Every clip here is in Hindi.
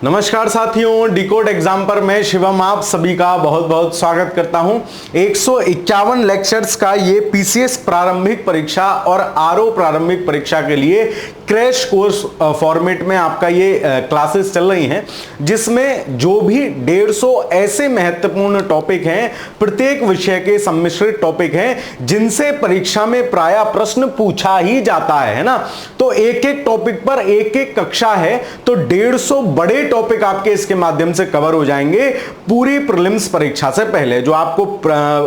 नमस्कार साथियों, डिकोड एग्जाम पर मैं शिवम आप सभी का बहुत बहुत स्वागत करता हूं। 151 लेक्चर्स का ये पीसीएस प्रारंभिक परीक्षा और आरओ प्रारंभिक परीक्षा के लिए क्रैश कोर्स फॉर्मेट में आपका ये क्लासेस चल रही हैं, जिसमें जो भी 150 ऐसे महत्वपूर्ण टॉपिक हैं, प्रत्येक विषय के सम्मिश्रित टॉपिक हैं जिनसे परीक्षा में प्रायः प्रश्न पूछा ही जाता है ना। तो एक एक टॉपिक पर एक एक कक्षा है, तो 150 बड़े टॉपिक आपके इसके माध्यम से कवर हो जाएंगे पूरी प्रीलिम्स परीक्षा से पहले, जो आपको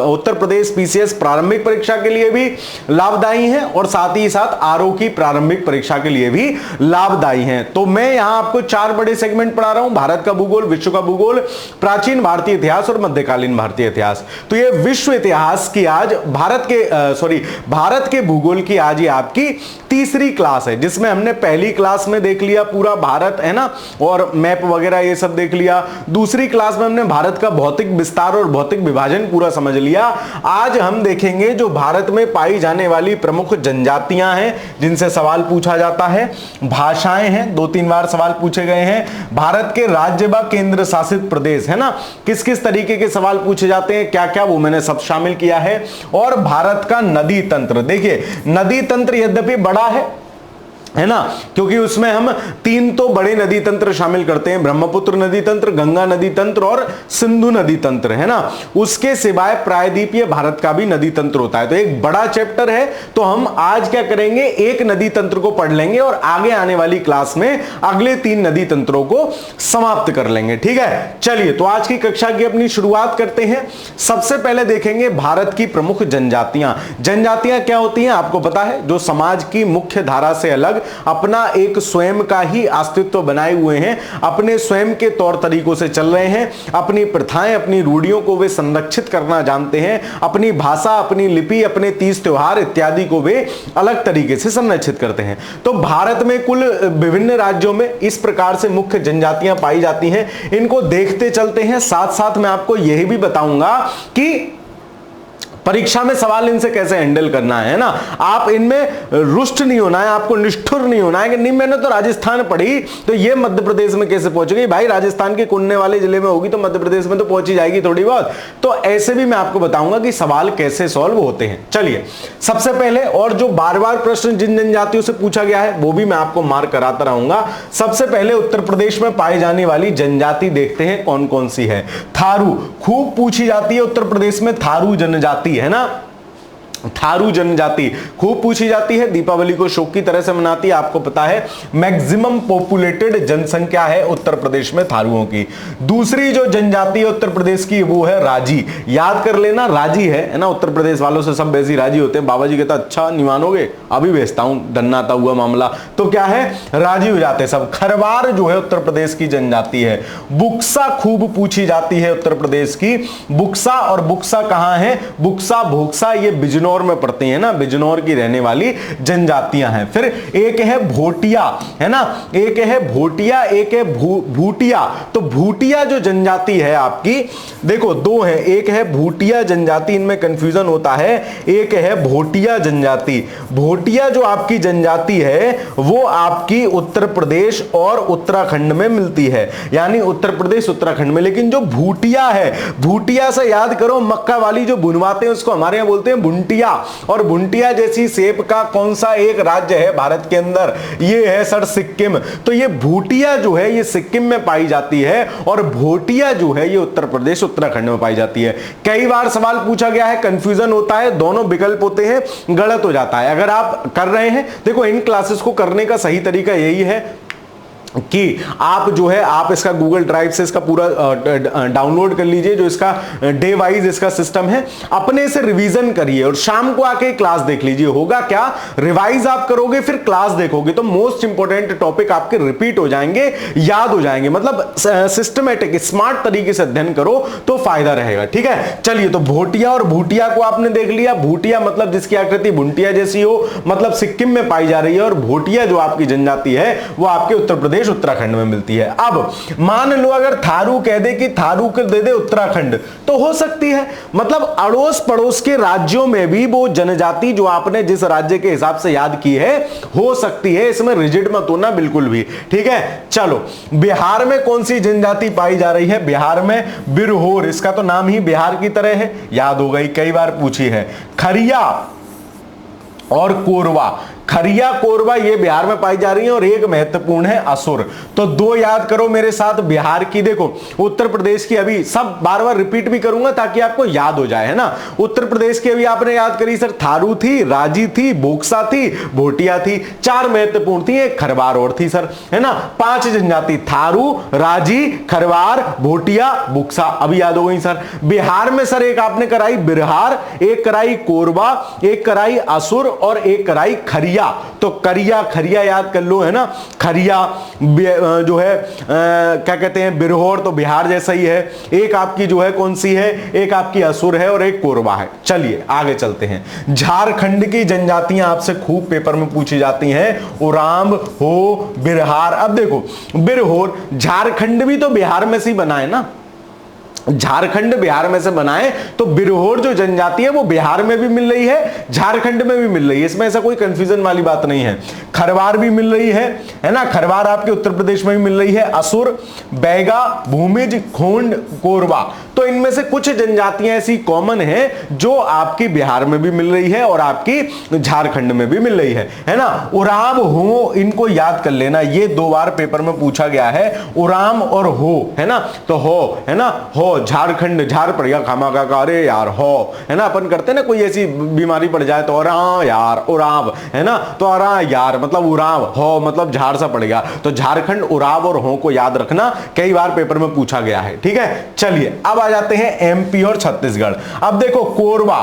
उत्तर प्रदेश पीसीएस प्रारंभिक परीक्षा के लिए भी लाभदायी है और साथ ही साथ आरओ की प्रारंभिक परीक्षा के लिए भी लाभदायी है। तो मैं यहां आपको 4 बड़े सेगमेंट पढ़ा रहा हूं, भारत का भूगोल, विश्व का भूगोल, प्राचीन भारतीय इतिहास और मध्यकालीन भारतीय इतिहास। तो ये विश्व इतिहास की आज भारत के भूगोल की आज ये आपकी तीसरी क्लास है, जिसमें हमने पहली क्लास में देख लिया पूरा भारत है ना, और मैप वगैरह ये सब देख लिया। दूसरी क्लास में हमने भारत का भौतिक विस्तार और भौतिक विभाजन पूरा समझ लिया। आज हम देखेंगे जो भारत में पाई जाने वाली प्रमुख जनजातियां हैं जिनसे सवाल पूछा जाता है, भाषाएं हैं, 2-3 बार सवाल पूछे गए हैं, भारत के राज्य व केंद्र शासित प्रदेश है ना, किस किस तरीके के सवाल पूछे जाते हैं, क्या क्या, वो मैंने सब शामिल किया है। और भारत का नदी तंत्र, देखिए नदी तंत्र यद्यपि बड़ा है ना, क्योंकि उसमें हम 3 तो बड़े नदी तंत्र शामिल करते हैं, ब्रह्मपुत्र नदी तंत्र, गंगा नदी तंत्र और सिंधु नदी तंत्र है ना। उसके सिवाय प्रायद्वीपीय भारत का भी नदी तंत्र होता है, तो एक बड़ा चैप्टर है। तो हम आज क्या करेंगे, एक नदी तंत्र को पढ़ लेंगे और आगे आने वाली क्लास में अगले 3 नदी तंत्रों को समाप्त कर लेंगे, ठीक है। चलिए, तो आज की कक्षा की अपनी शुरुआत करते हैं। सबसे पहले देखेंगे भारत की प्रमुख जनजातियां। जनजातियां क्या होती हैं आपको पता है, जो समाज की मुख्य धारा से अलग अपना एक स्वयं का ही अस्तित्व बनाए हुए हैं, अपने स्वयं के तौर तरीकों से चल रहे हैं, अपनी प्रथाएं, अपनी रूढ़ियों को वे संरक्षित करना जानते हैं, अपनी भाषा, अपनी लिपि, अपने तीज त्योहार इत्यादि को वे अलग तरीके से संरक्षित करते हैं। तो भारत में कुल विभिन्न राज्यों में इस प्रकार से मुख्य जनजातियां पाई जाती हैं। इनको देखते चलते हैं, साथ साथ मैं आपको यह भी बताऊंगा कि परीक्षा में सवाल इनसे कैसे हैंडल करना है ना। आप इनमें रुष्ट नहीं होना है, आपको निष्ठुर नहीं होना है कि नहीं मैंने तो राजस्थान पढ़ी तो ये मध्य प्रदेश में कैसे पहुंचेगी। भाई राजस्थान के कुन्ने वाले जिले में होगी तो मध्य प्रदेश में तो पहुंची जाएगी थोड़ी बहुत। तो ऐसे भी मैं आपको बताऊंगा कि सवाल कैसे सॉल्व होते हैं। चलिए, सबसे पहले, और जो बार बार प्रश्न जिन जनजातियों से पूछा गया है वो भी मैं आपको मार्क कराता रहूंगा। सबसे पहले उत्तर प्रदेश में पाई जाने वाली जनजाति देखते हैं कौन कौन सी है। थारू खूब पूछी जाती है उत्तर प्रदेश में, थारू जनजाति है ना, थारू जनजाति खूब पूछी जाती है, दीपावली को शौक की तरह से मनाती है, आपको पता है। मैक्सिमम पॉपुलेटेड जनसंख्या है उत्तर प्रदेश में थारुओं की। दूसरी जो जनजाति है उत्तर प्रदेश की वो है राजी। याद कर लेना, राजी है ना, उत्तर प्रदेश वालों से सब वैसे राजी होते हैं। बाबा जी कहता अच्छा नहीं मानोगे, अभी भेजता हूं, धन्नाता हुआ मामला। तो क्या है, राजी हो जाते सब। खरवार जो है उत्तर प्रदेश की जनजाति है। बुक्सा खूब पूछी जाती है उत्तर प्रदेश की। बुक्सा, और बुक्सा कहां है, बुक्सा भोक्सा ये बिजनौर में पड़ते हैं ना, बिजनौर की रहने वाली जनजातियां हैं। फिर एक है भोटिया है ना, एक है भोटिया, एक है भूटिया। तो भूटिया जो जनजाति है आपकी, देखो 2 है, एक है भूटिया जनजाति, इनमें कंफ्यूजन होता है, एक है भोटिया जनजाति। भोटिया जो आपकी जनजाति है वो आपकी उत्तर प्रदेश और उत्तराखंड में मिलती है, यानी उत्तर प्रदेश उत्तराखंड में। लेकिन जो भूटिया है, भूटिया से याद करो, मक्का वाली जो बुनवाते हैं उसको हमारे यहां बोलते हैं बुंटिया। और बुंटिया जैसी शेप का कौन सा एक राज्य है भारत के अंदर, ये है सर सिक्किम। तो ये भूटिया जो है ये सिक्किम में पाई जाती है, और भोटिया जो है ये उत्तर प्रदेश उत्तराखंड में पाई जाती है। कई बार सवाल पूछा गया है, कंफ्यूजन होता है, दोनों विकल्प होते हैं, गलत हो जाता है। अगर आप कर रहे हैं, देखो इन क्लासेस को करने का सही तरीका यही है कि आप जो है आप इसका गूगल ड्राइव से इसका पूरा डाउनलोड कर लीजिए, जो इसका डे वाइज इसका सिस्टम है, अपने से रिवीजन करिए और शाम को आके क्लास देख लीजिए। होगा क्या, रिवाइज आप करोगे फिर क्लास देखोगे तो मोस्ट इंपॉर्टेंट टॉपिक आपके रिपीट हो जाएंगे, याद हो जाएंगे। मतलब सिस्टमेटिक स्मार्ट तरीके से अध्ययन करो तो फायदा रहेगा, ठीक है। चलिए, तो भोटिया और भूटिया को आपने देख लिया। भूटिया मतलब जिसकी आकृति भुंटिया जैसी हो, मतलब सिक्किम में पाई जा रही है, और भोटिया जो आपकी जनजाति है वो आपके उत्तर प्रदेश प्रदेश उत्तराखंड में मिलती है। अब मान लो अगर थारू कह दे कि थारू को दे दे उत्तराखंड, तो हो सकती है, मतलब अड़ोस पड़ोस के राज्यों में भी वो जनजाति जो आपने जिस राज्य के हिसाब से याद की है हो सकती है, इसमें रिजिड मत होना बिल्कुल भी, ठीक है। चलो, बिहार में कौन सी जनजाति पाई जा रही है? बिहार में बिरहोर, इसका तो नाम ही बिहार की तरह है, याद हो गई, कई बार पूछी है। खरिया और कोरवा, खरिया कोरवा ये बिहार में पाई जा रही है, और एक महत्वपूर्ण है असुर। तो दो याद करो मेरे साथ बिहार की। देखो उत्तर प्रदेश की अभी सब बार बार रिपीट भी करूंगा ताकि आपको याद हो जाए, है ना। उत्तर प्रदेश की अभी आपने याद करी सर, थारू थी, राजी थी, बोक्सा थी, भोटिया थी, चार महत्वपूर्ण थी, एक खरवार और थी सर, है ना। पांच जनजाति, थारू, राजी, खरवार, भोटिया, बुक्सा, अभी याद हो गई सर। बिहार में सर एक आपने कराई बिरहार, एक कराई कोरबा, एक कराई असुर और एक कराई खरिया। तो करिया खरिया याद कर लो, है ना। खरिया जो है क्या कहते हैं, बिरहोर, तो बिहार जैसा ही है। एक आपकी जो है कौन सी है, एक आपकी असुर है और एक कोरबा है। चलिए आगे चलते हैं। झारखंड की जनजातियां आपसे खूब पेपर में पूछी जाती हैं, उरांव, हो, बिरहार। अब देखो बिरहोर, झारखंड भी तो बिहार में से ही बना है ना, झारखंड बिहार में से बनाए, तो बिरहोर जो जनजाति है वो बिहार में भी मिल रही है, झारखंड में भी मिल रही है, इसमें ऐसा कोई कंफ्यूजन वाली बात नहीं है। खरवार भी मिल रही है ना, खरवार आपके उत्तर प्रदेश में भी मिल रही है। असुर, बैगा, भूमिज, खोंड, कोरबा, तो इनमें से कुछ जनजातियां ऐसी कॉमन हैं जो आपकी बिहार में भी मिल रही है और आपकी झारखंड में भी मिल रही है ना। उरांव, हो, इनको याद कर लेना, ये दो बार पेपर में पूछा गया है, उरांव और हो, है ना। तो हो, है ना, हो, झारखंड, झार पड़ गया खामा का, अरे यार हो, है ना, अपन करते ना कोई ऐसी बीमारी पड़ जाए तो अरा यार उरांव, है ना, तो अरा यार मतलब उरांव, हो मतलब झार सा पड़ गया, तो झारखंड, उरांव और हो को याद रखना, कई बार पेपर में पूछा गया है, ठीक है। चलिए अब आ जाते हैं एमपी और छत्तीसगढ़। अब देखो कोरबा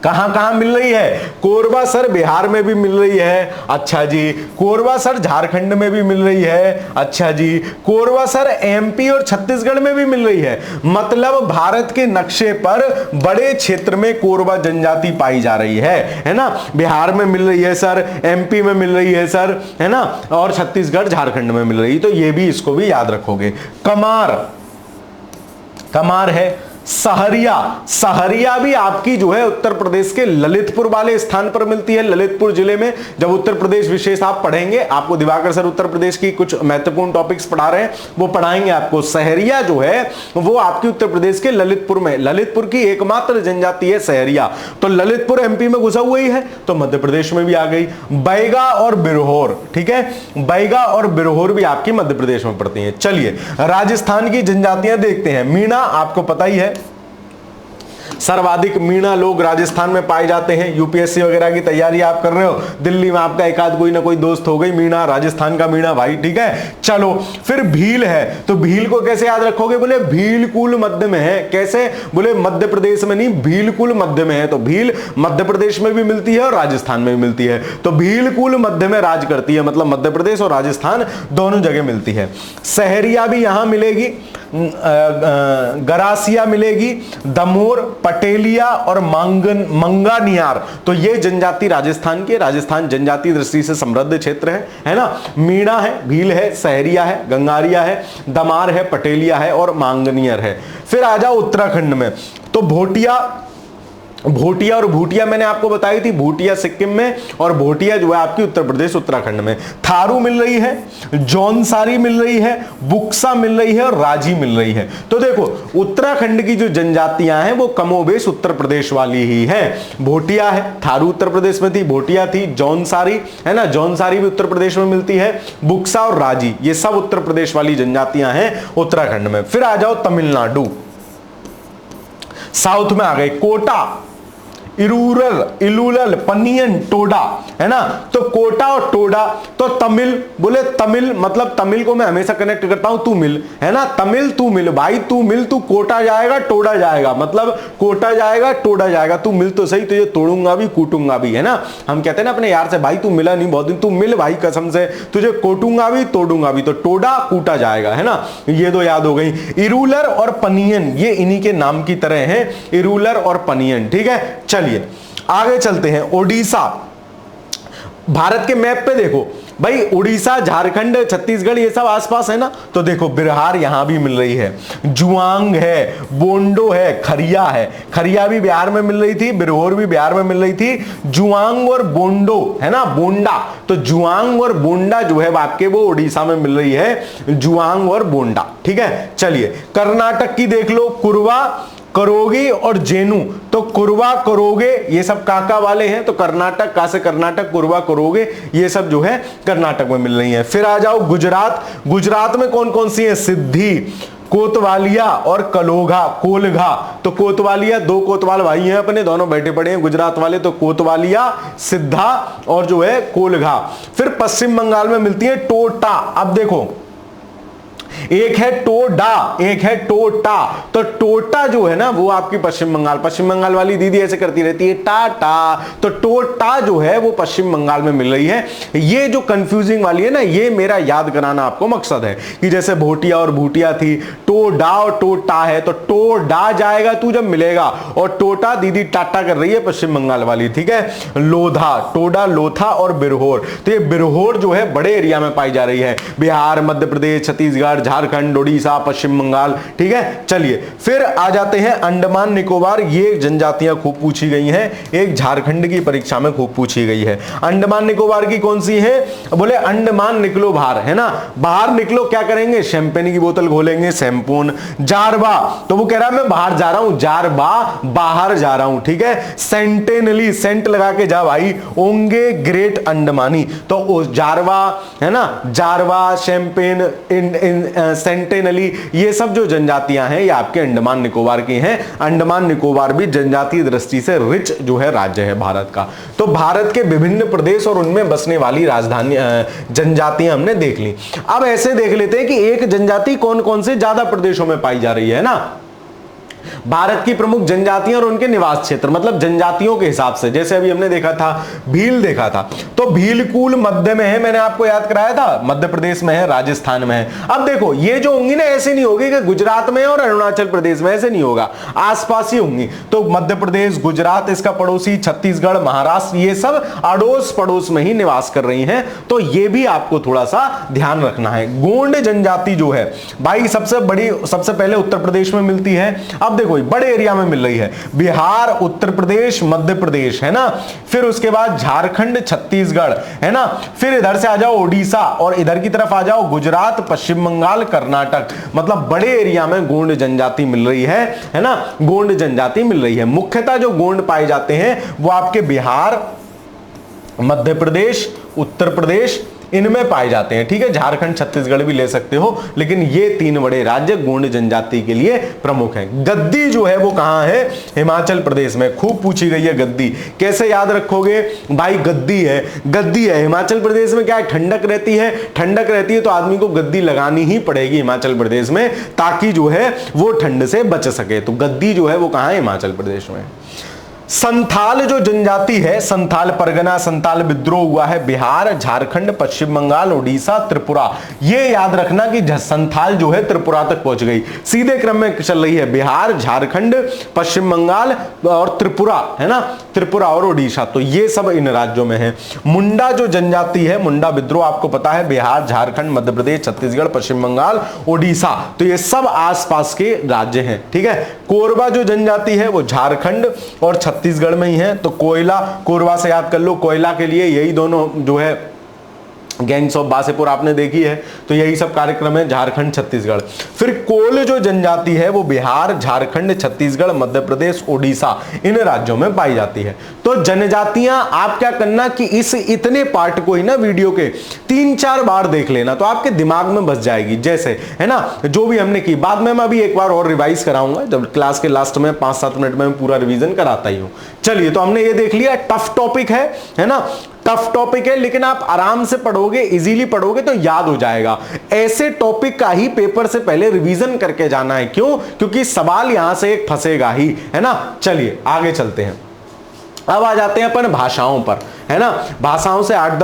कहां कहां मिल रही है? कोरबा सर बिहार में भी मिल रही है, अच्छा जी। कोरबा सर झारखंड में भी मिल रही है, अच्छा जी। कोरबा सर एमपी और छत्तीसगढ़ में भी मिल रही है, मतलब भारत के नक्शे पर बड़े क्षेत्र में कोरबा जनजाति पाई जा रही है ना। बिहार में मिल रही है सर, एमपी में मिल रही है सर, है ना, और छत्तीसगढ़ झारखंड में मिल रही है, तो ये भी इसको भी याद रखोगे। कमार, कमार है। सहरिया, सहरिया भी आपकी जो है उत्तर प्रदेश के ललितपुर वाले स्थान पर मिलती है, ललितपुर जिले में। जब उत्तर प्रदेश विशेष आप पढ़ेंगे, आपको दिवाकर सर उत्तर प्रदेश की कुछ महत्वपूर्ण टॉपिक्स पढ़ा रहे हैं, वो पढ़ाएंगे आपको। सहरिया जो है वो आपकी उत्तर प्रदेश के ललितपुर में, ललितपुर की एकमात्र जनजाति है सहरिया, तो ललितपुर एमपी में घुसा हुआ ही है, तो मध्य प्रदेश में भी आ गई। बैगा और बिरहोर, ठीक है, बैगा और बिरहोर भी आपकी मध्य प्रदेश में पड़ती है। चलिए राजस्थान की जनजातियां देखते हैं। मीणा आपको पता ही है, सर्वाधिक मीणा लोग राजस्थान में पाए जाते हैं। यूपीएससी वगैरह की तैयारी आप कर रहे हो, दिल्ली में आपका एक आध कोई ना कोई दोस्त हो गई मीणा, राजस्थान का मीणा भाई, ठीक है। चलो फिर भील है, तो भील को कैसे याद रखोगे? बोले भीलकुल मध्य में है, कैसे? बोले मध्य प्रदेश में नहीं, भीलकुल मध्य में है, तो भील मध्य प्रदेश में भी मिलती है और राजस्थान में भी मिलती है, तो भीलकुल मध्य में राज करती है, मतलब मध्य प्रदेश और राजस्थान दोनों जगह मिलती है। सहरिया भी यहां मिलेगी, गरासिया मिलेगी, दमोर, पटेलिया और मंगानियार, तो ये जनजाति राजस्थान की, राजस्थान जनजाति दृष्टि से समृद्ध क्षेत्र है ना। मीणा है, भील है, सहरिया है, गंगारिया है, दमार है, पटेलिया है और मांगनियर है। फिर आ जाओ उत्तराखंड में, तो भोटिया, भोटिया और भूटिया मैंने आपको बताई थी, भूटिया सिक्किम में और भोटिया जो है आपकी उत्तर प्रदेश उत्तराखंड में। थारू मिल रही है, जौनसारी मिल रही है, बुक्सा मिल रही है और राजी मिल रही है। तो देखो उत्तराखंड की जो जनजातियां हैं वो कमोबेश उत्तर प्रदेश वाली ही हैं। भोटिया है, थारू उत्तर प्रदेश में थी, भोटिया थी, जौनसारी है ना, जौनसारी भी उत्तर प्रदेश में मिलती है, बुक्सा और राजी ये सब उत्तर प्रदेश वाली जनजातियां हैं उत्तराखंड में। फिर आ जाओ तमिलनाडु, साउथ में आ गए कोटा, इरूरल, इलूलल, पनियन, टोडा, है ना। तो कोटा और टोडा, तो तमिल, बोले तमिल मतलब तमिल को मैं हमेशा कनेक्ट करता हूं तू मिल, है ना, तमिल तू मिल भाई, तू मिल, तू कोटा जाएगा टोडा जाएगा, मतलब कोटा जाएगा टोडा जाएगा, तू मिल तो सही, तुझे तोड़ूंगा भी कूटूंगा भी, है ना। हम कहते हैं ना अपने यार से, भाई तू मिला नहीं बहुत दिन, तू मिल भाई कसम से, तुझे कोटूंगा भी तोड़ूंगा भी, तो टोडा कूटा जाएगा, है ना। ये दो याद हो गई। इरूलर और पनियन ये इन्हीं के नाम की तरह हैं, इरूलर और पनियन, ठीक है। चलिए आगे चलते हैं। ओडिशा, भारत के मैप पे देखो, भाई उड़ीसा, झारखंड, छत्तीसगढ़ ये सब आसपास है ना, तो देखो बिहार यहां भी मिल रही है, जुआंग है, बोंडो है, खरिया है, खरिया भी बिहार में मिल रही थी, बिरहोर भी बिहार में मिल रही थी, जुआंग और बोंडो है ना, बोंडा, तो जुआंग और बोंडा जो है आपके वो उड़ीसा में मिल रही है, जुआंग और बोंडा। ठीक है, चलिए कर्नाटक की देख लो, कुरवा, करोगी और जेनू, तो कुरवा, करोगे ये सब काका वाले हैं, तो कर्नाटक का से कर्नाटक, कुरवा, करोगे ये सब जो है कर्नाटक में मिल रही है। फिर आ जाओ गुजरात, गुजरात में कौन कौन सी है, सिद्धि, कोतवालिया और कलोघा, कोलघा, तो कोतवालिया, दो कोतवाल भाई हैं अपने, दोनों बैठे पड़े हैं गुजरात वाले, तो कोतवालिया, सिद्धा और जो है कोलघा। फिर पश्चिम बंगाल में मिलती है टोटा। अब देखो एक है टोडा, एक है टोटा, तो टोटा जो है ना वो आपकी पश्चिम बंगाल वाली दीदी ऐसे करती रहती है टाटा, तो टोटा जो है वो पश्चिम बंगाल में मिल रही है। ये जो कंफ्यूजिंग वाली है ना, ये मेरा याद कराना आपको मकसद है कि जैसे भोटिया और भूटिया थी, टोडा और टोटा है, तो टोडा जाएगा तू जब मिलेगा, और टोटा दीदी टाटा कर रही है पश्चिम बंगाल वाली। ठीक है, लोधा, टोडा, लोथा और बिरहोर, तो ये बिरहोर जो है बड़े एरिया में पाई जा रही है, बिहार, मध्य प्रदेश, छत्तीसगढ़, झारखंड, उड़ीसा, पश्चिम बंगाल। ठीक है, चलिए फिर आ जाते हैं अंडमान निकोबार। ये जनजातियां खूब पूछी गई हैं, एक झारखंड की परीक्षा में खूब पूछी गई है। अंडमान निकोबार की कौन सी है, बोले अंडमान निकलो बाहर, है ना, बाहर निकलो, क्या करेंगे, शैंपेन की बोतल खोलेंगे, शैंपून। जारबा, तो वो कह रहा है मैं बाहर जा रहा हूं, जारबा बाहर जा रहा हूं। ठीक है, सेंटेनली, सेंट लगा के जा भाई, ओंगे ग्रेट अंडमानी, तो जारवा है ना, जारवा, शैंपेन, सेंटेनली, ये सब जो जनजातियां हैं ये आपके अंडमान निकोबार की हैं। अंडमान निकोबार भी जनजातीय दृष्टि से रिच जो है राज्य है भारत का। तो भारत के विभिन्न प्रदेश और उनमें बसने वाली राजधानी जनजातियां हमने देख ली। अब ऐसे देख लेते हैं कि एक जनजाति कौन कौन से ज्यादा प्रदेशों में पाई जा रही है ना, भारत की प्रमुख जनजातियां और उनके निवास क्षेत्र, मतलब जनजातियों के हिसाब से। जैसे अभी हमने देखा था भील देखा था, तो भीलकुल मध्य में है, मैंने आपको याद कराया था, मध्य प्रदेश में है, राजस्थान में है। अब देखो ये जो होंगी ना ऐसे नहीं होगी कि गुजरात में और अरुणाचल प्रदेश में, ऐसे नहीं होगा, आसपास ही होंगी। तो मध्य प्रदेश, गुजरात इसका पड़ोसी, छत्तीसगढ़, महाराष्ट्र, ये सब अड़ोस पड़ोस में ही निवास कर रही हैं, तो ये भी आपको थोड़ा सा ध्यान रखना है। गोंड जनजाति जो है भाई सबसे बड़ी, सबसे पहले उत्तर प्रदेश में मिलती है। अब देखो बड़े एरिया में मिल रही है, बिहार, उत्तर प्रदेश, मध्य प्रदेश, है ना, फिर उसके बाद झारखंड, छत्तीसगढ़, है ना, फिर इधर से आ जाओ उड़ीसा, और इधर की तरफ आ जाओ गुजरात, पश्चिम बंगाल, कर्नाटक, मतलब बड़े एरिया में गोंड जनजाति मिल रही है ना, गोंड जनजाति मिल रही है। मुख्यतः जो गोंड पाए जाते हैं वो आपके बिहार, मध्य प्रदेश, उत्तर प्रदेश, इनमें पाए जाते हैं। ठीक है, झारखंड, छत्तीसगढ़ भी ले सकते हो, लेकिन ये तीन बड़े राज्य गोंड जनजाति के लिए प्रमुख हैं। गद्दी जो है वो कहां है, हिमाचल प्रदेश में, खूब पूछी गई है गद्दी। कैसे याद रखोगे भाई, गद्दी है, गद्दी है हिमाचल प्रदेश में, क्या है, ठंडक रहती है, ठंडक रहती है तो आदमी को गद्दी लगानी ही पड़ेगी हिमाचल प्रदेश में, ताकि जो है वो ठंड से बच सके। तो गद्दी जो है वो कहां है, हिमाचल प्रदेश में। संथाल जो जनजाति है, संथाल परगना, संथाल विद्रोह हुआ है बिहार, झारखंड, पश्चिम बंगाल, उड़ीसा, त्रिपुरा। ये याद रखना कि संथाल जो है त्रिपुरा तक पहुंच गई, सीधे क्रम में चल रही है, बिहार, झारखंड, पश्चिम बंगाल और त्रिपुरा, है ना, त्रिपुरा और उड़ीसा, तो ये सब इन राज्यों में है। मुंडा जो जनजाति है, मुंडा विद्रोह आपको पता है, बिहार, झारखंड, मध्य प्रदेश, छत्तीसगढ़, पश्चिम बंगाल, उड़ीसा, तो ये सब आसपास के राज्य हैं। ठीक है, कोरबा जो जनजाति है वो झारखंड और छत्तीसगढ़ में ही है, तो कोयला, कोरबा से याद कर लो, कोयला के लिए यही दोनों जो है गैंग्स ऑफ बासेपुर आपने देखी है, तो यही सब कार्यक्रम है, झारखंड, छत्तीसगढ़। फिर कोल जो जनजाति है वो बिहार, झारखंड, छत्तीसगढ़, मध्य प्रदेश, उड़ीसा, इन राज्यों में पाई जाती है। तो जनजातियां आप क्या करना कि इस इतने पार्ट को ही ना वीडियो के 3-4 बार देख लेना, तो आपके दिमाग में बस जाएगी, जैसे है ना जो भी हमने की। बाद में मैं अभी एक बार और रिवाइज कराऊंगा, जब क्लास के लास्ट में 5-7 मिनट में पूरा रिवीजन कराता ही हूं। चलिए, तो हमने ये देख लिया, टफ टॉपिक है ना, टफ टॉपिक है, लेकिन आप आराम से पढ़ोगे, इजीली पढ़ोगे तो याद हो जाएगा। ऐसे टॉपिक का ही पेपर से पहले रिवीजन करके जाना है, क्यों, क्योंकि सवाल यहां से एक फंसेगा ही, है ना। चलिए आगे चलते हैं। अब आ जाते हैं अपन भाषाओं पर, है ना। भाषाओं से 8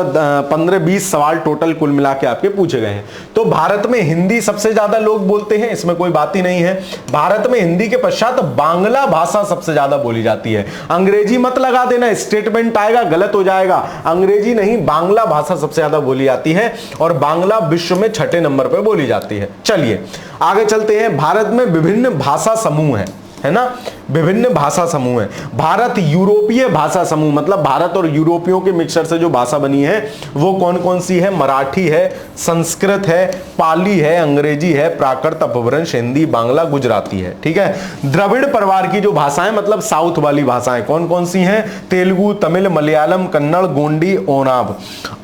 15 20 सवाल टोटल कुल मिला के आपके पूछे गए हैं। तो भारत में हिंदी सबसे ज्यादा लोग बोलते हैं, इसमें कोई बात ही नहीं है। भारत में हिंदी के पश्चात बांग्ला भाषा सबसे ज्यादा बोली जाती है। अंग्रेजी मत लगा देना, स्टेटमेंट आएगा गलत हो जाएगा। अंग्रेजी नहीं, बांग्ला भाषा सबसे ज्यादा बोली जाती है और बांग्ला विश्व में 6ठे नंबर पर बोली जाती है। चलिए आगे चलते हैं। भारत में विभिन्न भाषा समूह है ना, विभिन्न भाषा समूह है। भारत यूरोपीय भाषा समूह, मतलब भारत और यूरोपियों के मिक्सचर से जो भाषा बनी है वो कौन कौन सी है? मराठी है, संस्कृत है, पाली है, अंग्रेजी है, प्राकृत, अपभ्रंश, हिंदी, बांग्ला, गुजराती है। ठीक है। द्रविड़ परिवार की जो भाषाएं, मतलब साउथ वाली भाषाएं कौन कौन सी हैं? तेलुगु, तमिल, मलयालम, कन्नड़, गोंडी, ओनाब।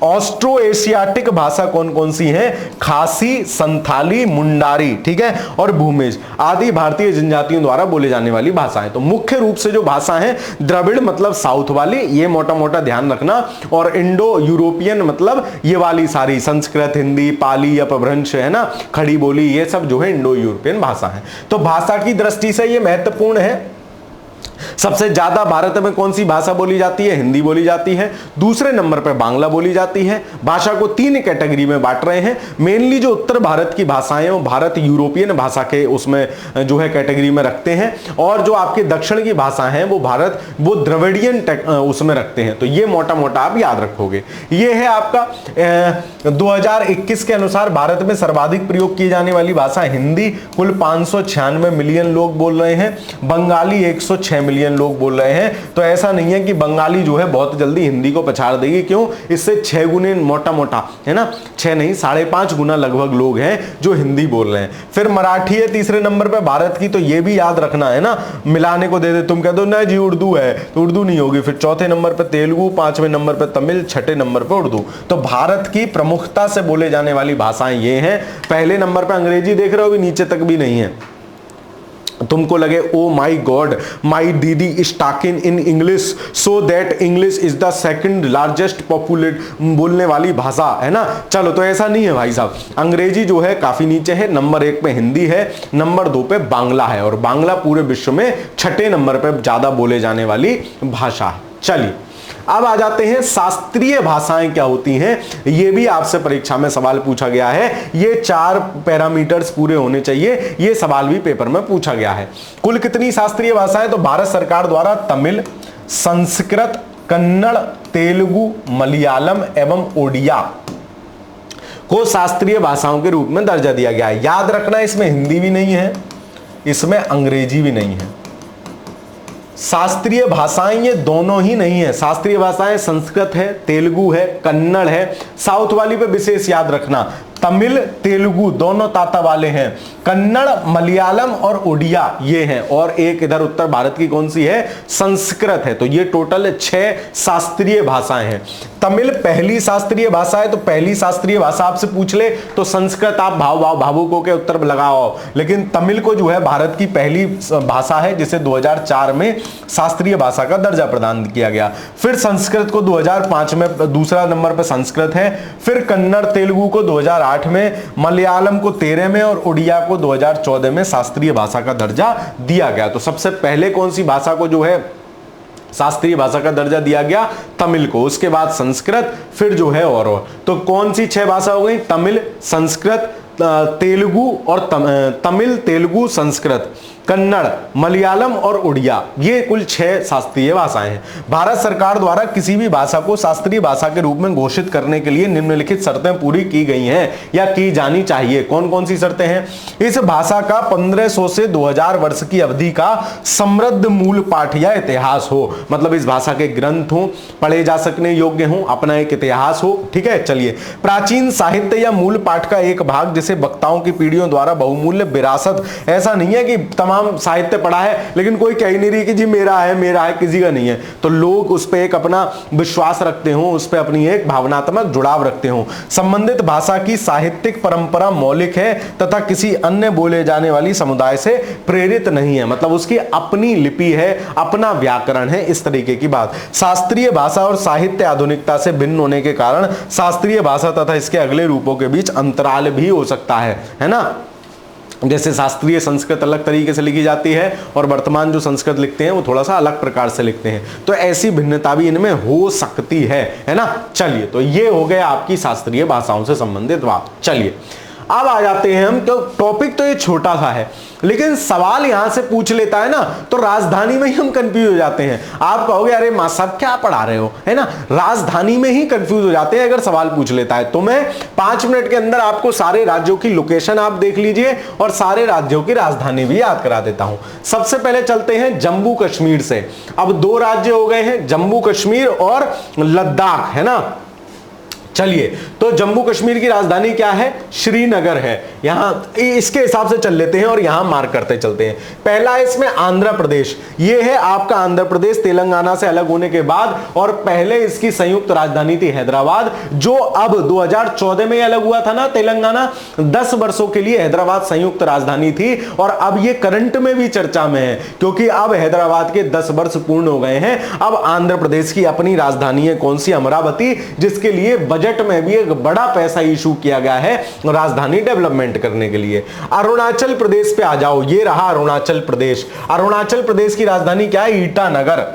ऑस्ट्रो एशियाटिक भाषा कौन कौन सी हैं? खासी, संथाली, मुंडारी, ठीक है, और भूमिज आदि भारतीय जनजातियों द्वारा बोले जाने वाली भाषा है। तो मुख्य रूप से जो भाषा है द्रविड़ मतलब साउथ वाली, ये मोटा मोटा ध्यान रखना, और इंडो यूरोपियन मतलब ये वाली सारी संस्कृत, हिंदी, पाली, अपभ्रंश, है ना, खड़ी बोली, ये सब जो है इंडो यूरोपियन भाषा है। तो भाषा की दृष्टि से ये महत्वपूर्ण है। सबसे ज्यादा भारत में कौन सी भाषा बोली जाती है? हिंदी बोली जाती है। दूसरे नंबर पर बांग्ला बोली जाती है। भाषा को 3 कैटेगरी में बांट रहे हैं। मेनली जो उत्तर भारत की भाषाएं वो भारत यूरोपियन भाषा के उसमें जो है कैटेगरी में रखते हैं, और जो आपके दक्षिण की भाषा है वो भारत वो द्रविडियन उसमें रखते हैं। तो ये मोटा मोटा आप याद रखोगे। ये है आपका 2021 के अनुसार भारत में सर्वाधिक प्रयोग की जाने वाली भाषा हिंदी, कुल 596 मिलियन लोग बोल रहे हैं। बंगाली 106 मिलियन लोग बोल रहे हैं। तो ऐसा नहीं है कि बंगाली जो है बहुत जल्दी हिंदी को पछाड़ देगी, क्यों? इससे 6 गुने मोटा मोटा, है ना, 6 नहीं 5.5 गुना लगभग लोग हैं जो हिंदी बोल रहे हैं। फिर मराठी है तीसरे नंबर पे भारत की, तो ये भी याद रखना, है ना, मिलाने को दे दे तुम कह दो ना जी उर्दू है तो उर्दू नहीं होगी। फिर चौथे नंबर पे तेलुगु, 5वें नंबर पे तमिल, 6ठे नंबर पे उर्दू। तो भारत की प्रमुखता से बोले जाने वाली भाषाएं ये हैं। पहले नंबर पे अंग्रेजी देख रहे हो, भी नीचे तक भी नहीं है। तुमको लगे ओ माई गॉड माई दीदी is talking in English so that English is the second largest populate बोलने वाली भाषा, है ना। चलो तो ऐसा नहीं है भाई साहब। अंग्रेजी जो है काफी नीचे है, नंबर 1 पे हिंदी है, नंबर 2 पे बांग्ला है, और बांग्ला पूरे विश्व में 6ठे नंबर पे ज्यादा बोले जाने वाली भाषा है। चलिए अब आ जाते हैं शास्त्रीय भाषाएं क्या होती हैं। ये भी आपसे परीक्षा में सवाल पूछा गया है। ये 4 पैरामीटर्स पूरे होने चाहिए। ये सवाल भी पेपर में पूछा गया है। कुल कितनी शास्त्रीय भाषाएं? तो भारत सरकार द्वारा तमिल, संस्कृत, कन्नड़, तेलुगु, मलयालम एवं ओडिया को शास्त्रीय भाषाओं के रूप में दर्जा दिया गया है। याद रखना इसमें हिंदी भी नहीं है, इसमें अंग्रेजी भी नहीं है। शास्त्रीय भाषाएं ये दोनों ही नहीं है। शास्त्रीय भाषाएं संस्कृत है, तेलुगु है, कन्नड़ है। साउथ वाली पे विशेष याद रखना, तमिल तेलुगु दोनों ताता वाले हैं, कन्नड़ मलयालम और उड़िया ये हैं, और एक इधर उत्तर भारत की कौन सी है? संस्कृत है। तो ये टोटल 6 शास्त्रीय भाषाएं हैं। तमिल पहली शास्त्रीय भाषा है, तो पहली शास्त्रीय भाषा आपसे पूछ ले तो संस्कृत आप भावुकों के उत्तर लगाओ, लेकिन तमिल को जो है भारत की पहली भाषा है जिसे 2004 में शास्त्रीय भाषा का दर्जा प्रदान किया गया। फिर संस्कृत को 2005 में दूसरा नंबर पर संस्कृत है, फिर कन्नड़ तेलुगु को 2008 में, मलयालम को 13 में और उड़िया को 2014 में शास्त्रीय भाषा का दर्जा दिया गया। तो सबसे पहले कौन सी भाषा को जो है शास्त्रीय भाषा का दर्जा दिया गया? तमिल को, उसके बाद संस्कृत, फिर जो है और तो कौन सी 6 भाषा हो गई? तमिल, संस्कृत, तेलुगु और तमिल, तेलुगु, संस्कृत, कन्नड़, मलयालम और उड़िया, ये कुल 6 शास्त्रीय भाषाएं हैं। भारत सरकार द्वारा किसी भी भाषा को शास्त्रीय भाषा के रूप में घोषित करने के लिए निम्नलिखित शर्तें पूरी की गई हैं या की जानी चाहिए। कौन कौन सी शर्तें हैं? इस भाषा का 1500 से 2000 वर्ष की अवधि का समृद्ध मूल पाठ या इतिहास हो, मतलब इस भाषा के ग्रंथ हो, पढ़े जा सकने योग्य हो, अपना एक इतिहास हो। ठीक है, चलिए। प्राचीन साहित्य या मूल पाठ का एक भाग जिसे वक्ताओं की पीढ़ियों द्वारा बहुमूल्य विरासत, ऐसा नहीं है कि तमाम साहित्य पढ़ा है लेकिन कोई कह नहीं रही कि जी मेरा है, किसी का नहीं है। तो लोग उस पर एक अपना विश्वास रखते हो, उस पर अपनी एक भावनात्मक जुड़ाव रखते हो। संबंधित भाषा की साहित्यिक परंपरा मौलिक है तथा किसी अन्य बोले जाने वाली समुदाय से प्रेरित नहीं है, मतलब उसकी अपनी लिपि है, अपना व्याकरण है, इस तरीके की बात। शास्त्रीय भाषा और साहित्य आधुनिकता से भिन्न होने के कारण शास्त्रीय भाषा तथा इसके अगले रूपों के बीच अंतराल भी हो सकता है ना। जैसे शास्त्रीय संस्कृत अलग तरीके से लिखी जाती है और वर्तमान जो संस्कृत लिखते हैं वो थोड़ा सा अलग प्रकार से लिखते हैं, तो ऐसी भिन्नता भी इनमें हो सकती है ना। चलिए, तो ये हो गया आपकी शास्त्रीय भाषाओं से संबंधित बात। चलिए अब आ जाते हैं हम, तो टॉपिक तो ये छोटा सा है लेकिन सवाल यहां से पूछ लेता है ना, तो राजधानी में ही हम कंफ्यूज हो जाते हैं। आप कहोगे अरे मां साहब क्या पढ़ा रहे हो, है ना, राजधानी में ही कंफ्यूज हो जाते हैं अगर सवाल पूछ लेता है। तो मैं 5 मिनट के अंदर आपको सारे राज्यों की लोकेशन आप देख लीजिए और सारे राज्यों की राजधानी भी याद करा देता हूं। सबसे पहले चलते हैं जम्मू कश्मीर से। अब 2 राज्य हो गए हैं, जम्मू कश्मीर और लद्दाख, है ना। चलिए, तो जम्मू कश्मीर की राजधानी क्या है, श्रीनगर है। यहां इसके हिसाब से चल लेते हैं और यहां मार्क करते चलते हैं। पहला है इसमें आंध्र प्रदेश, ये है आपका आंध्र प्रदेश तेलंगाना से अलग होने के बाद, और पहले इसकी संयुक्त राजधानी थी हैदराबाद, जो अब 2014 में अलग हुआ था ना तेलंगाना। 10 वर्षों के लिए हैदराबाद संयुक्त राजधानी थी और अब ये करंट में भी चर्चा में है क्योंकि अब हैदराबाद के 10 वर्ष पूर्ण हो गए हैं। अब आंध्र प्रदेश की अपनी राजधानी है कौन सी, अमरावती, जिसके लिए बजट में भी एक बड़ा पैसा इशू किया गया है राजधानी डेवलपमेंट करने के लिए। अरुणाचल प्रदेश पे आ जाओ, ये रहा अरुणाचल प्रदेश। अरुणाचल प्रदेश की राजधानी क्या है, ईटानगर।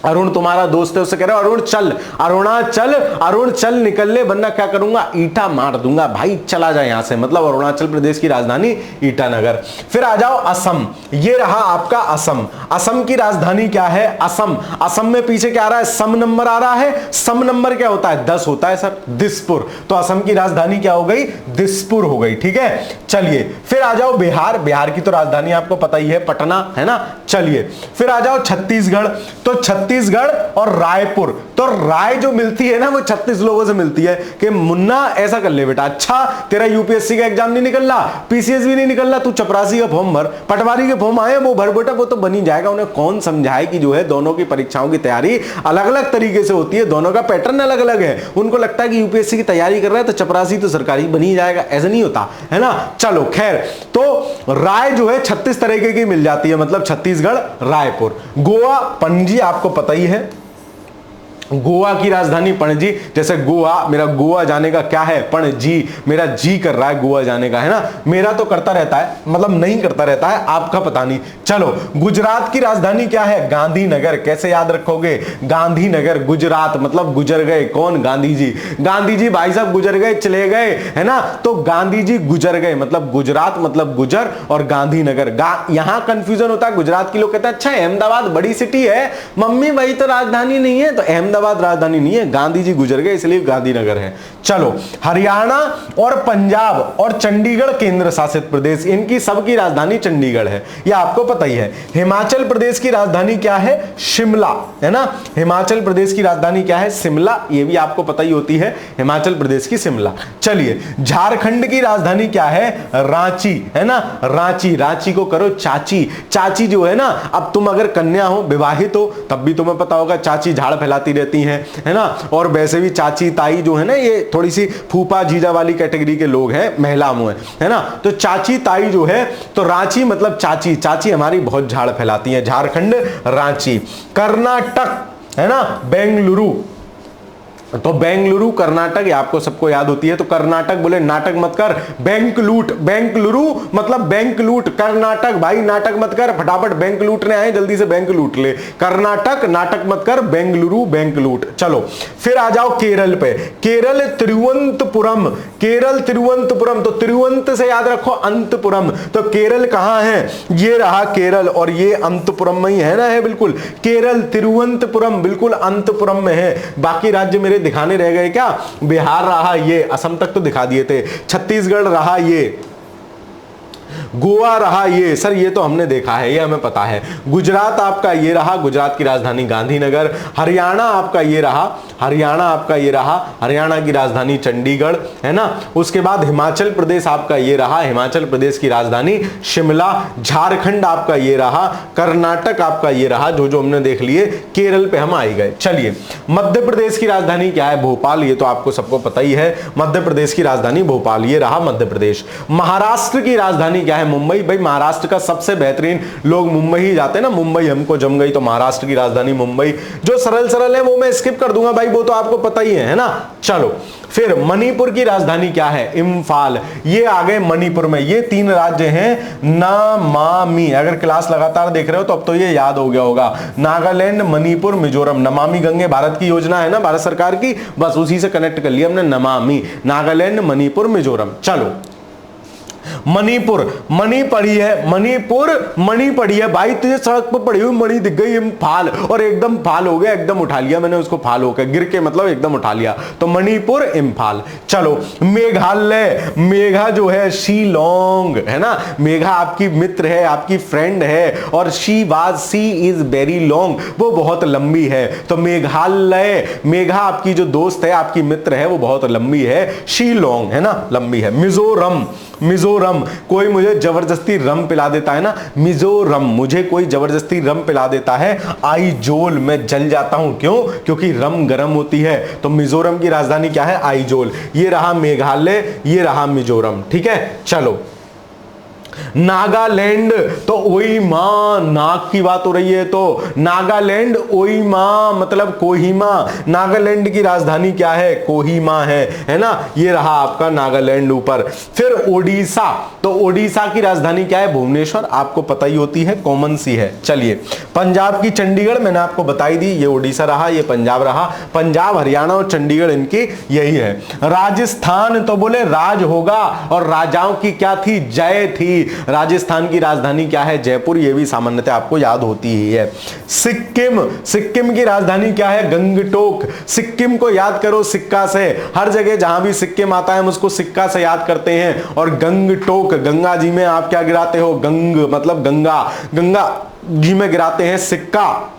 अरुण तुम्हारा दोस्त है, उससे कह रहा है अरुण चल, अरुणाचल, अरुण चल निकल ले वरना क्या करूंगा, ईटा मार दूंगा भाई, चला जाए यहां से। मतलब अरुणाचल प्रदेश की राजधानी ईटानगर। फिर आ जाओ असम, ये रहा आपका असम। असम की राजधानी क्या है, असम। असम में पीछे क्या आ रहा है, सम नंबर आ रहा है। सम नंबर क्या होता है, 10 होता है सर, दिसपुर। तो असम की राजधानी क्या हो गई, दिसपुर हो गई, ठीक है। चलिए फिर आ जाओ बिहार, बिहार की तो राजधानी आपको पता ही है, पटना, है ना। चलिए फिर आ जाओ छत्तीसगढ़, तो छत्तीसगढ़ और रायपुर, तो राय जो मिलती है ना वो 36 लोगों से मिलती है कि मुन्ना ऐसा कर ले बेटा, अच्छा तेरा यूपीएससी का एग्जाम नहीं निकल रहा, पीसीएस भी नहीं निकल रहा, तू चपरासी का फॉर्म भर, पटवारी के फॉर्म आए वो भर बेटा, वो तो बनी जाएगा। उन्हें कौन समझाए कि जो है दोनों की परीक्षाओं की तैयारी अलग अलग तरीके से होती है, दोनों का पैटर्न अलग अलग है। उनको लगता है कि यूपीएससी की तैयारी कर रहा है तो चपरासी तो सरकारी बनी जाएगा, ऐसा नहीं होता, है ना। चलो खैर, तो राय जो है 36 तरीके की मिल जाती है, मतलब छत्तीसगढ़, रायपुर। गोवा, पणजी आपको पता ही है, गोवा की राजधानी पणजी। जैसे गोवा, मेरा गोवा जाने का क्या है, पणजी, मेरा जी कर रहा है गोवा जाने का, है ना। मेरा तो करता रहता है, मतलब नहीं करता रहता है, आपका पता नहीं। चलो गुजरात की राजधानी क्या है, गांधीनगर। कैसे याद रखोगे, गांधीनगर, गुजरात, मतलब गुजर गए कौन, गांधी जी। गांधी जी भाई साहब गुजर गए, चले गए, है ना। तो गांधी जी गुजर गए, मतलब गुजरात मतलब गुजर, और गांधीनगर। यहां कंफ्यूजन होता है, गुजरात के लोग कहते हैं अच्छा अहमदाबाद बड़ी सिटी है, मम्मी वही तो राजधानी नहीं है, तो अहमदाबाद राजधानी नहीं है, गांधी जी गुजर गए इसलिए गांधीनगर है। चलो हरियाणा और पंजाब और चंडीगढ़ केंद्र शासित प्रदेश, इनकी सबकी राजधानी चंडीगढ़ है, यह आपको पता ही है। हिमाचल प्रदेश की राजधानी क्या है, शिमला, है ना। हिमाचल प्रदेश की राजधानी क्या है, शिमला, यह भी आपको पता ही होती है, हिमाचल प्रदेश की शिमला। चलिए झारखंड की राजधानी क्या है, रांची, है ना। रांची, रांची को करो चाची। चाची जो है ना, अब तुम अगर कन्या हो, विवाहित हो, तब भी तुम्हें पता होगा चाची झाड़ फैलाती रहती हैं, है ना। और वैसे भी चाची ताई जो है ना, ये थोड़ी सी फूफा जीजा वाली कैटेगरी के लोग हैं, महिलाओं में, है ना। तो चाची ताई जो है, तो रांची मतलब चाची, चाची हमारी बहुत झाड़ फैलाती है, झारखंड, रांची। कर्नाटक, है ना, बेंगलुरु, तो बेंगलुरु कर्नाटक, ये आपको सबको याद होती है। तो कर्नाटक बोले नाटक मत कर, बैंक लूट, बेंगलुरु मतलब बैंक लूट, कर्नाटक भाई नाटक मत कर, फटाफट बैंक लूटने आए, जल्दी से बैंक लूट ले। कर्नाटक नाटक मत कर, बेंगलुरु बैंक लूट। चलो फिर आ जाओ केरल पे, केरल तिरुवनंतपुरम, केरल तिरुवनंतपुरम, तो तिरुवंत से याद रखो अंतपुरम, तो केरल कहां है, ये रहा केरल, और ये अंतपुरम में ही है ना, है बिल्कुल, केरल तिरुवनंतपुरम बिल्कुल अंतपुरम में है। बाकी राज्य मेरे दिखाने रह गए क्या, बिहार रहा ये, असम तक तो दिखा दिए थे, छत्तीसगढ़ रहा ये, गोवा रहा ये, सर ये तो हमने देखा है, ये हमें पता है। गुजरात आपका ये रहा, गुजरात की राजधानी गांधीनगर। हरियाणा आपका ये रहा, हरियाणा आपका ये रहा, हरियाणा की राजधानी चंडीगढ़, है ना। उसके बाद हिमाचल प्रदेश आपका ये रहा, हिमाचल प्रदेश की राजधानी शिमला। झारखंड आपका ये रहा, कर्नाटक आपका ये रहा, जो जो हमने देख लिए। केरल पे हम आ ही गए। चलिए मध्य प्रदेश की राजधानी क्या है, भोपाल, ये तो आपको सबको पता ही है, मध्य प्रदेश की राजधानी भोपाल, ये रहा मध्य प्रदेश। महाराष्ट्र की राजधानी क्या है, मुंबई। भाई महाराष्ट्र का सबसे बेहतरीन लोग मुंबई ही जाते हैं ना, मुंबई हमको जम गई, तो महाराष्ट्र की राजधानी मुंबई। जो सरल सरल है वो मैं स्किप कर दूंगा भाई, वो तो आपको पता ही है ना। चलो फिर मणिपुर की राजधानी क्या है? इम्फाल। ये आ गए मणिपुर में। ये 3 राज्य हैं नमामि। अगर क्लास लगातार देख रहे हो तो अब तो ये याद हो गया होगा। नागालैंड, मणिपुर, मिजोरम। नमामि गंगे भारत की योजना है ना, भारत सरकार की, बस उसी से कनेक्ट कर लिया हमने। नमामि, नागालैंड, मणिपुर, मिजोरम। चलो मणिपुर, मणि पढ़ी है, मणिपुर मणि पढ़ी है भाई, तुझे सड़क पर पड़ी हुई मणि दिख गई फाल, और एकदम फाल हो गया, एकदम उठा लिया मैंने उसको, फाल होकर गिर के मतलब एकदम उठा लिया, तो मणिपुर इम्फाल। चलो मेघालय, मेघा जो है शिलोंग है ना, मेघा आपकी मित्र है, आपकी फ्रेंड है, और शी इज वेरी लॉन्ग, वो बहुत लंबी है, तो मेघालय, मेघा आपकी जो दोस्त है, आपकी मित्र है, वो बहुत लंबी है, शिलोंग है ना, लंबी है। मिजोरम, मिजोरम, कोई मुझे जबरदस्ती रम पिला देता है ना, मिजोरम, मुझे कोई जबरदस्ती रम पिला देता है, आइजोल, मैं जल जाता हूं, क्यों? क्योंकि रम गर्म होती है। तो मिजोरम की राजधानी क्या है? आइजोल। ये रहा मेघालय, ये रहा मिजोरम, ठीक है। चलो नागालैंड, तो ओइमा, नाग की बात हो रही है, तो नागालैंड ओइमा मतलब कोहिमा। नागालैंड की राजधानी क्या है? कोहिमा है ना। ये रहा आपका नागालैंड ऊपर। फिर ओडिशा, तो ओडिशा की राजधानी क्या है? भुवनेश्वर, आपको पता ही होती है, कॉमन सी है। चलिए पंजाब की चंडीगढ़, मैंने आपको बताई दी, ये ओडिशा रहा, ये पंजाब रहा। पंजाब, हरियाणा और चंडीगढ़ इनकी यही है। राजस्थान, तो बोले राज होगा, और राजाओं की क्या थी? जय थी। राजस्थान की राजधानी क्या है? जयपुर, ये भी सामान्यतः आपको याद होती ही है। सिक्किम, सिक्किम की राजधानी क्या है? गंगटोक। सिक्किम को याद करो सिक्का से, हर जगह जहां भी सिक्किम आता है हम उसको सिक्का से याद करते हैं। और गंगटोक, गंगा जी में आप क्या गिराते हो? गंग मतलब गंगा, गंगा जी में गिराते हैं सिक्का।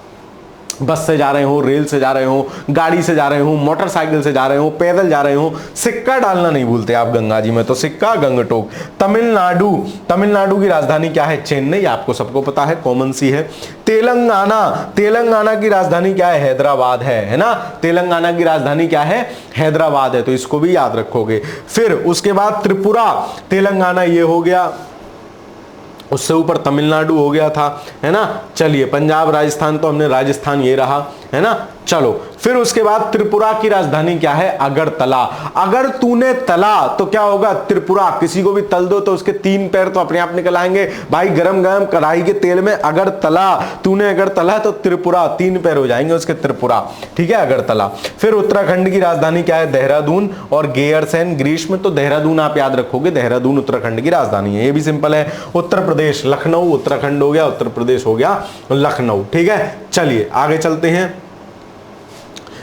बस से जा रहे हो, रेल से जा रहे हो, गाड़ी से जा रहे हो, मोटरसाइकिल से जा रहे हो, पैदल जा रहे हो, सिक्का डालना नहीं भूलते आप गंगा जी में, तो सिक्का, गंगटोक। तमिलनाडु, तमिलनाडु की राजधानी क्या है? चेन्नई, आपको सबको पता है, कॉमन सी है। तेलंगाना, तेलंगाना की राजधानी क्या है? हैदराबाद है ना। तेलंगाना की राजधानी क्या है? हैदराबाद है, तो इसको भी याद रखोगे। फिर उसके बाद त्रिपुरा, तेलंगाना ये हो गया, उससे ऊपर तमिलनाडु हो गया था, है ना। चलिए पंजाब, राजस्थान, तो हमने राजस्थान ये रहा, है ना। चलो फिर उसके बाद त्रिपुरा की राजधानी क्या है? अगरतला। अगर तूने तला तो क्या होगा? त्रिपुरा। किसी को भी तल दो तो उसके 3 पैर तो अपने आप निकल आएंगे भाई, गरम गरम कढ़ाई के तेल में अगर तला, तूने अगर तला तो त्रिपुरा, 3 पैर हो जाएंगे उसके, त्रिपुरा, ठीक है, अगरतला। फिर उत्तराखंड की राजधानी क्या है? देहरादून और गेयरसेन ग्रीष्म, तो देहरादून आप याद रखोगे, देहरादून उत्तराखंड की राजधानी है, ये भी सिंपल है। उत्तर प्रदेश, लखनऊ, उत्तराखंड हो गया, उत्तर प्रदेश हो गया लखनऊ, ठीक है। चलिए आगे चलते हैं।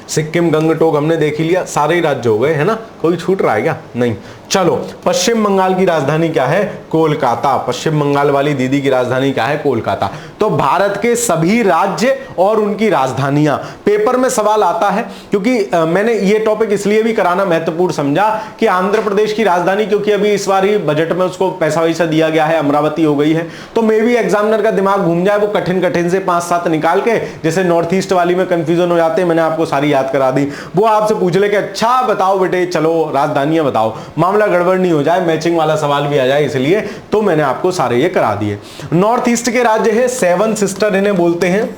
सिक्किम, गंगटोक हमने देख ही लिया, सारे ही राज्य हो गए, है ना। कोई छूट रहा है क्या? नहीं। चलो पश्चिम बंगाल की राजधानी क्या है? कोलकाता। पश्चिम बंगाल वाली दीदी की राजधानी क्या है? कोलकाता। तो भारत के सभी राज्य और उनकी राजधानियां, पेपर में सवाल आता है, क्योंकि मैंने ये टॉपिक इसलिए भी कराना महत्वपूर्ण समझा कि आंध्र प्रदेश की राजधानी, क्योंकि अभी इस बार ही बजट में उसको पैसा वैसा दिया गया है, अमरावती हो गई है, तो मे भी एग्जामिनर का दिमाग घूम जाए, वो कठिन कठिन से 5-7 निकाल के, जैसे नॉर्थ ईस्ट वाली में कंफ्यूजन हो जाते हैं, मैंने आपको सारी याद करा दी, वो आपसे पूछ ले कि अच्छा बताओ बेटे, चलो राजधानियां बताओ, मामला गड़बड़ नहीं हो जाए, मैचिंग वाला सवाल भी आ जाए, इसलिए तो मैंने आपको सारे ये करा दिए। नॉर्थ ईस्ट के राज्य है 7 सिस्टर, इन्हें बोलते हैं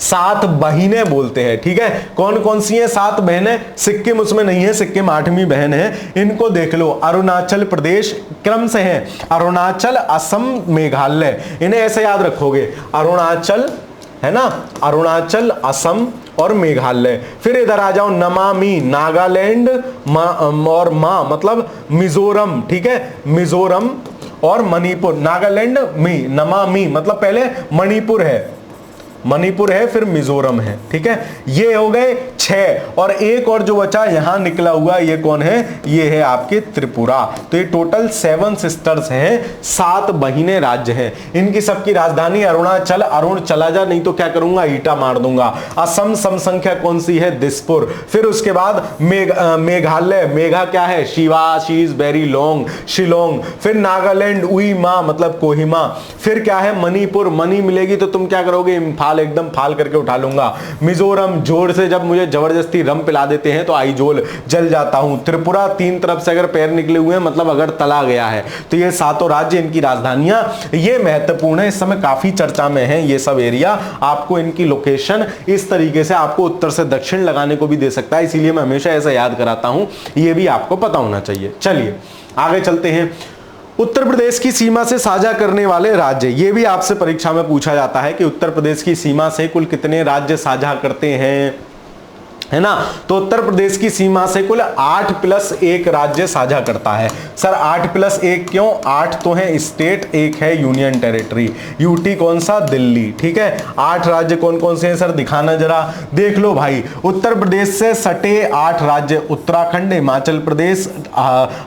7 बहिनें बोलते हैं, ठीक है। कौन कौन सी हैं 7 बहनें? सिक्किम उसमें नहीं है, सिक्किम 8वीं बहन है, इनको देख लो। अरुणाचल प्रदेश क्रम से है, अरुणाचल, असम, मेघालय, इन्हें ऐसे याद रखोगे, अरुणाचल, है ना, अरुणाचल, असम और मेघालय। फिर इधर आ जाओ, नमामि, नागालैंड और मतलब मिजोरम, ठीक है, मिजोरम और मणिपुर। नागालैंड मी, नमामि मतलब पहले मणिपुर है, मणिपुर है, फिर मिजोरम है, ठीक है। ये हो गए 6, और एक और जो बचा यहां निकला हुआ, ये कौन है? ये है आपके त्रिपुरा। तो ये टोटल 7 सिस्टर्स हैं, 7 बहिनें राज्य हैं। इनकी सबकी राजधानी अरुणाचल, अरुण चला जा, नहीं तो क्या करूंगा, ईटा मार दूंगा। असम सम संख्या कौन सी है? दिसपुर। फिर उसके बाद मेघालय, मेघा क्या है? Shiva, she is very long, Shillong. फिर नागालैंड, उई मा मतलब कोहिमा। फिर क्या है? मणिपुर, मनी मिलेगी तो तुम क्या करोगे? इम्फाल खाल एकदम फाल करके उठा लूंगा। मिजोरम, जोर से जब मुझे जबरदस्ती रम पिला देते हैं तो आइजोल, जल जाता हूं। त्रिपुरा, तीन तरफ से अगर पैर निकले हुए हैं मतलब अगर तला गया है। तो ये सातों राज्य, इनकी राजधानियां ये महत्वपूर्ण है, इस समय काफी चर्चा में है ये सब एरिया। आपको इनकी लोकेशन इस तरीके से आपको उत्तर से दक्षिण लगाने को भी दे सकता है, इसीलिए मैं हमेशा ऐसा याद कराता हूं, ये भी आपको पता होना चाहिए। चलिए आगे चलते हैं। उत्तर प्रदेश की सीमा से साझा करने वाले राज्य, ये भी आपसे परीक्षा में पूछा जाता है कि उत्तर प्रदेश की सीमा से कुल कितने राज्य साझा करते हैं, है ना। तो उत्तर प्रदेश की सीमा से कुल 8+1 राज्य साझा करता है। सर 8+1 क्यों? 8 तो है स्टेट, 1 है यूनियन टेरिटरी। यूटी कौन सा? दिल्ली, ठीक है। 8 राज्य कौन कौन से हैं सर, दिखाना जरा। देख लो भाई, उत्तर प्रदेश से सटे 8 राज्य, उत्तराखंड, हिमाचल प्रदेश,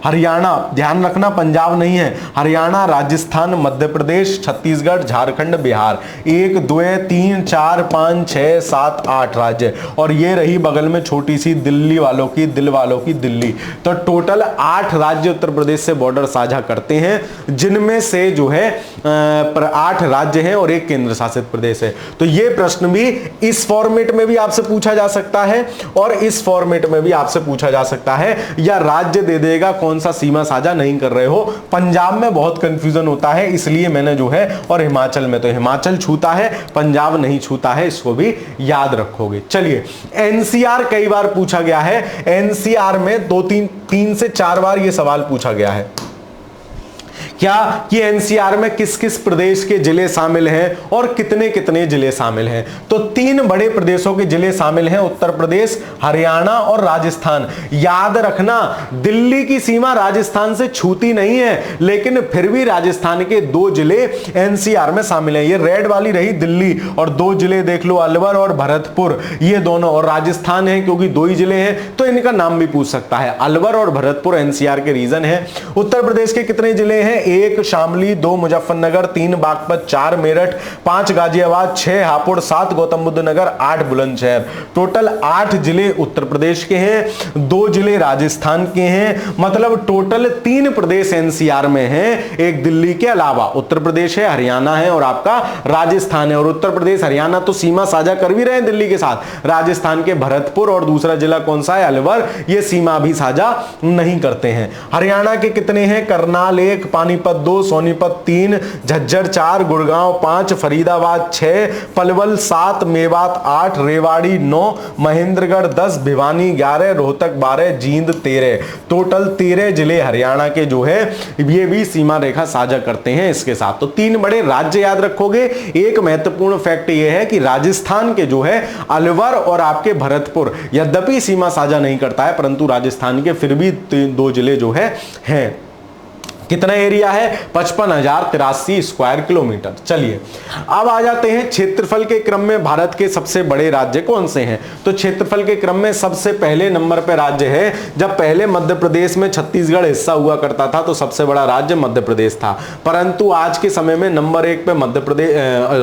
हरियाणा, ध्यान रखना पंजाब नहीं है, हरियाणा, राजस्थान, मध्य प्रदेश, छत्तीसगढ़, झारखंड, बिहार। 1 2 3 4 5 6 7 8 राज्य, और ये रही बगल में छोटी सी दिल्ली वालों की, दिल वालों की दिल्ली। तो टोटल 8 राज्य उत्तर प्रदेश से बॉर्डर साझा करते हैं, जिनमें से जो है 8 राज्य हैं और 1 केंद्र शासित प्रदेश है। तो ये प्रश्न भी इस फॉर्मेट में भी आपसे पूछा जा सकता है और इस फॉर्मेट में भी आपसे पूछा जा सकता है, या राज्य दे देगा कौन सा सीमा साझा नहीं कर रहे हो। पंजाब में बहुत कंफ्यूजन होता है, इसलिए मैंने जो है, और हिमाचल में, तो हिमाचल छूता है, पंजाब नहीं छूता है, इसको भी याद रखोगे। चलिए, एनसीआर कई बार पूछा गया है, एनसीआर में 3 से 4 बार यह सवाल पूछा गया है क्या कि एनसीआर में किस किस प्रदेश के जिले शामिल हैं और कितने कितने जिले शामिल हैं। तो 3 बड़े प्रदेशों के जिले शामिल हैं, उत्तर प्रदेश, हरियाणा और राजस्थान। याद रखना, दिल्ली की सीमा राजस्थान से छूती नहीं है, लेकिन फिर भी राजस्थान के 2 जिले एनसीआर में शामिल हैं। ये रेड वाली रही दिल्ली, और 2 जिले देख लो, अलवर और भरतपुर, ये दोनों, और राजस्थान है क्योंकि 2 ही जिले हैं तो इनका नाम भी पूछ सकता है। अलवर और भरतपुर एनसीआर के रीजन है। उत्तर प्रदेश के कितने जिले हैं? 1 शामली, 2 मुजफ्फरनगर, 3 बागपत, 4 मेरठ, 5 गाजियाबाद, 6 हापुड़, 7 गौतम बुद्ध नगर, 8 बुलंदशहर। टोटल 8 जिले उत्तर प्रदेश के हैं, 2 जिले राजस्थान के हैं, मतलब टोटल 3 प्रदेश एनसीआर में हैं, एक दिल्ली के अलावा। उत्तर प्रदेश है, हरियाणा है और आपका राजस्थान है। और उत्तर प्रदेश हरियाणा तो सीमा साझा कर भी रहे हैं दिल्ली के साथ, राजस्थान के भरतपुर और दूसरा जिला कौन सा है? अलवर, ये सीमा भी साझा नहीं करते हैं। हरियाणा के कितने हैं? करनाल 1, पानीपत 2, सोनीपत 3, झज्जर 4, गुड़गांव 5, फरीदाबाद 6, पलवल 7, मेवात 8, रेवाड़ी 9, महेंद्रगढ़ 10, भिवानी 11, रोहतक 12, जींद 13। टोटल 13 जिले हरियाणा के जो है ये भी सीमा रेखा साझा करते हैं इसके साथ। तो 3 बड़े राज्य याद रखोगे। एक महत्वपूर्ण फैक्ट ये है कि राजस्थान के जो है अलवर और आपके भरतपुर यद्यपि सीमा साझा नहीं करता है, परंतु राजस्थान के फिर भी 2 जिले जो है हैं। कितना एरिया है? 55,083 स्क्वायर किलोमीटर। चलिए अब आ जाते हैं क्षेत्रफल के क्रम में भारत के सबसे बड़े राज्य कौन से हैं। तो क्षेत्रफल के क्रम में सबसे पहले नंबर पे राज्य है, जब पहले मध्य प्रदेश में छत्तीसगढ़ हिस्सा हुआ करता था तो सबसे बड़ा राज्य मध्य प्रदेश था, परंतु आज के समय में नंबर 1 पे मध्य प्रदेश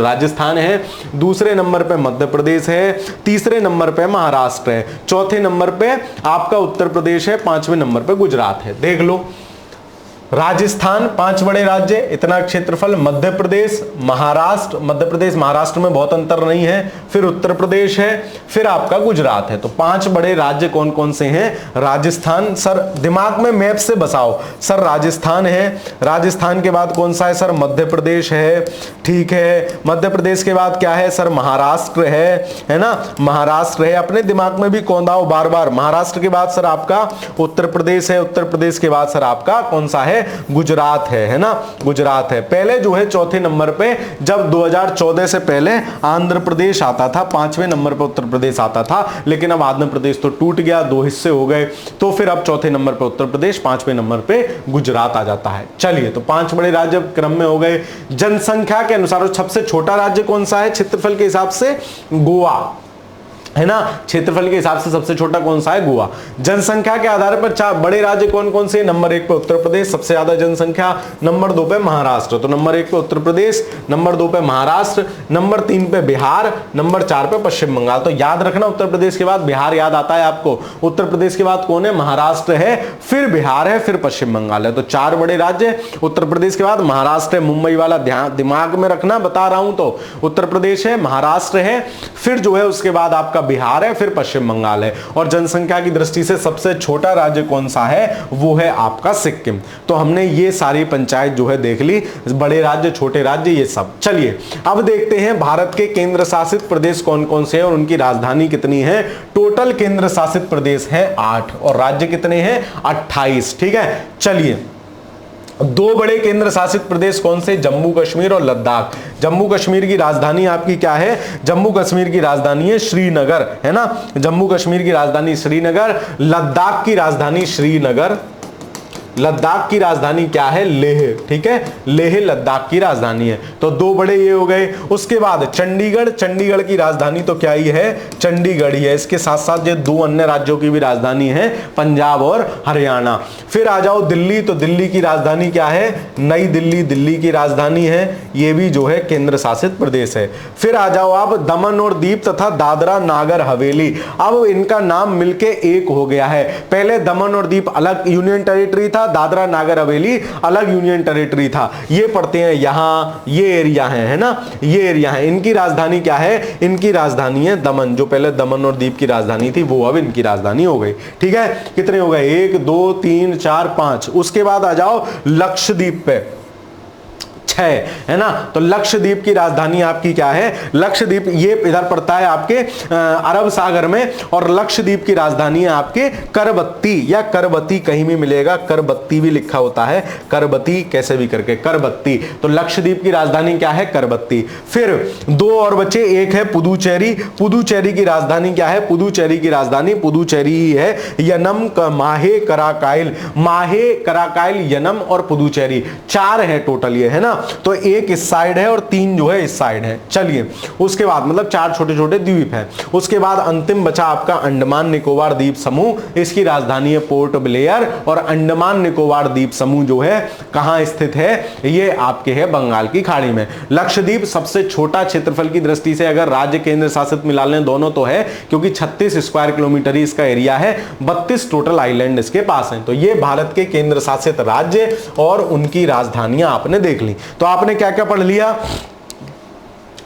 राजस्थान है, दूसरे नंबर पे मध्य प्रदेश है, तीसरे नंबर पे महाराष्ट्र है, चौथे नंबर पे आपका उत्तर प्रदेश है, 5वें नंबर पे गुजरात है। देख लो, राजस्थान 5 बड़े राज्य, इतना क्षेत्रफल, मध्य प्रदेश, महाराष्ट्र, मध्य प्रदेश महाराष्ट्र में बहुत अंतर नहीं है, फिर उत्तर प्रदेश है, फिर आपका गुजरात है। तो 5 बड़े राज्य कौन कौन से हैं? राजस्थान, सर दिमाग में मैप से बसाओ, सर राजस्थान है, राजस्थान के बाद कौन सा है सर? मध्य प्रदेश है, ठीक है, मध्य प्रदेश के बाद क्या है सर? महाराष्ट्र है ना, महाराष्ट्र है, अपने दिमाग में भी कौंधाओ बार बार। महाराष्ट्र के बाद सर आपका उत्तर प्रदेश है, उत्तर प्रदेश के बाद सर आपका कौन सा है? गुजरात है ना, गुजरात है। पहले जो है चौथे नंबर पे, जब 2014 से पहले आंध्र प्रदेश आता था, 5वें नंबर पे उत्तर प्रदेश आता था, लेकिन अब आंध्र प्रदेश तो टूट गया, 2 हिस्से हो गए, तो फिर अब चौथे नंबर पे उत्तर प्रदेश, 5वें नंबर पे गुजरात आ जाता है। चलिए, तो 5 बड़े राज्य क्रम में हो गए। जनसंख्या के अनुसार सबसे छोटा राज्य कौन सा है क्षेत्रफल के हिसाब से? गोवा। है ना। क्षेत्रफल के हिसाब से सबसे छोटा कौन सा है? गोवा। जनसंख्या के आधार पर चार बड़े राज्य कौन कौन से? नंबर 1 पे उत्तर प्रदेश, सबसे ज्यादा जनसंख्या, नंबर 2 पे महाराष्ट्र। तो नंबर 1 पे उत्तर प्रदेश, नंबर 2 पे महाराष्ट्र, नंबर 3 पे बिहार, नंबर 4 पे पश्चिम बंगाल। तो याद रखना, उत्तर प्रदेश के बाद बिहार याद आता है आपको, उत्तर प्रदेश के बाद कौन है? महाराष्ट्र है, फिर बिहार है, फिर पश्चिम बंगाल है। तो 4 बड़े राज्य, उत्तर प्रदेश के बाद महाराष्ट्र है, मुंबई वाला ध्यान दिमाग में रखना, बता रहा हूं। तो उत्तर प्रदेश है, महाराष्ट्र है, फिर जो है उसके बाद आपका बिहार है, फिर पश्चिम बंगाल है। और जनसंख्या की दृष्टि से सबसे छोटा राज्य कौन सा है? वो है आपका सिक्किम। तो हमने ये सारी पंचायत जो है देख ली, बड़े राज्य, छोटे राज्य, ये सब। चलिए अब देखते हैं भारत के केंद्र शासित प्रदेश कौन कौन से हैं और उनकी राजधानी कितनी है। टोटल केंद्र शासित प्रदेश है 8 और राज्य कितने हैं? 28। ठीक है, चलिए 2 बड़े केंद्र शासित प्रदेश कौन से? जम्मू कश्मीर और लद्दाख। जम्मू कश्मीर की राजधानी आपकी क्या है? जम्मू कश्मीर की राजधानी है श्रीनगर, है ना। जम्मू कश्मीर की राजधानी श्रीनगर, लद्दाख की राजधानी श्रीनगर, लद्दाख की राजधानी क्या है? लेह। ठीक है, लेह लद्दाख की राजधानी है। तो 2 बड़े ये हो गए। उसके बाद चंडीगढ़, चंडीगढ़ की राजधानी तो क्या ही है? चंडीगढ़ ही है। इसके साथ साथ ये 2 अन्य राज्यों की भी राजधानी है, पंजाब और हरियाणा। फिर आ जाओ दिल्ली, तो दिल्ली की राजधानी क्या है? नई दिल्ली, दिल्ली की राजधानी है, ये भी जो है केंद्र शासित प्रदेश है। फिर आ जाओ आप दमन और दीप तथा दादरा नागर हवेली। अब इनका नाम मिलके एक हो गया है। पहले दमन और दीप अलग यूनियन टेरिटरी था, दादरा नागर हवेली अलग यूनियन टेरिटरी था। ये पड़ते हैं यहां, ये एरिया है ना, ये एरिया है। इनकी राजधानी क्या है? इनकी राजधानी है दमन। जो पहले दमन और दीप की राजधानी थी वो अब इनकी राजधानी हो गई। ठीक है, कितने हो गए? 1 2 3 4 5। उसके बाद आ जाओ लक्षद्वीप पे, है ना। तो लक्षद्वीप की राजधानी आपकी क्या है? लक्षद्वीप ये इधर पड़ता है आपके अरब सागर में, और लक्षद्वीप की राजधानी है आपके करबत्ती या करबती, कहीं भी मिलेगा, करबत्ती भी लिखा होता है, करबती कैसे भी करके, करबत्ती। तो लक्षद्वीप की राजधानी क्या है? करबत्ती। फिर 2 और बचे, एक है पुदुचेरी। पुदुचेरी की राजधानी क्या है? पुदुचेरी की राजधानी पुदुचेरी ही है। यनम, माहे, कराकाइल, माहे, कराकाइल, यनम और पुदुचेरी, 4 है टोटल ये, है ना। तो 1 इस साइड है और 3 जो है इस साइड है। चलिए उसके बाद मतलब 4 छोटे छोटे द्वीप हैं। उसके बाद अंतिम बचा आपका अंडमान निकोबार द्वीप समूह। इसकी राजधानी है पोर्ट ब्लेयर, और अंडमान निकोबार द्वीप समूह जो है कहां स्थित है? ये आपके है बंगाल की खाड़ी में। लक्षद्वीप सबसे छोटा क्षेत्रफल की दृष्टि से, अगर राज्य केंद्र शासित मिला लें दोनों तो है, क्योंकि 36 स्क्वायर किलोमीटर ही इसका एरिया है, 32 टोटल आइलैंड इसके पास हैं। तो ये भारत के केंद्र शासित राज्य और उनकी राजधानियां आपने देख ली। तो आपने क्या क्या पढ़ लिया?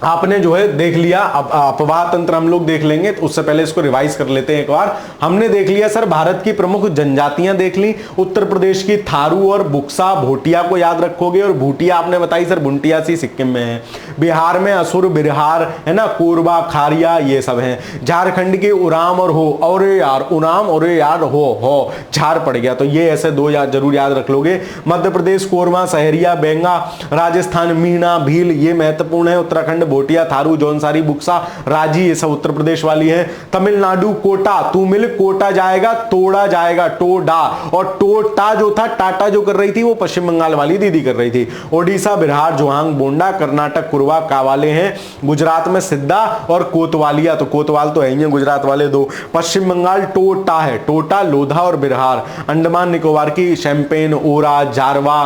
आपने जो है देख लिया। अब अपवाह तंत्र हम लोग देख लेंगे, तो उससे पहले इसको रिवाइज कर लेते हैं एक बार। हमने देख लिया सर भारत की प्रमुख जनजातियां देख ली। उत्तर प्रदेश की थारू और बुक्सा, भोटिया को याद रखोगे, और भूटिया आपने बताई सर भुंटिया सी सिक्किम में है। बिहार में असुर, बिरहार, है ना, कोरबा, खारिया, ये सब हैं। झारखंड की उराम और हो, और यार उराम और यार हो झार पड़ गया, तो ये ऐसे 2 जरूर याद रख लोगे। मध्य प्रदेश कोरमा, सहरिया, बेंगा। राजस्थान मीणा, भील, ये महत्वपूर्ण है। उत्तराखंड भोटिया, थारू, जौनसारी, बुक्सा, राजी, ये सब उत्तर प्रदेश वाली है। तमिलनाडु कोटा, तू मिल, कोटा जाएगा, तोड़ा जाएगा, टोडा, और टोटा जो था, टाटा जो कर रही थी वो पश्चिम बंगाल वाली दीदी कर रही थी। ओडिशा, बिहार, जोहांग, बोंडा। कर्नाटक कुरवा, कावाले हैं। गुजरात में सिद्धा और कोतवालिया, तो कोतवाल तो है ही गुजरात वाले 2। पश्चिम बंगाल टोटा है, टोटा, लोधा और बिरहार। अंडमान निकोबार की शैंपेन, ओरा, जारवा,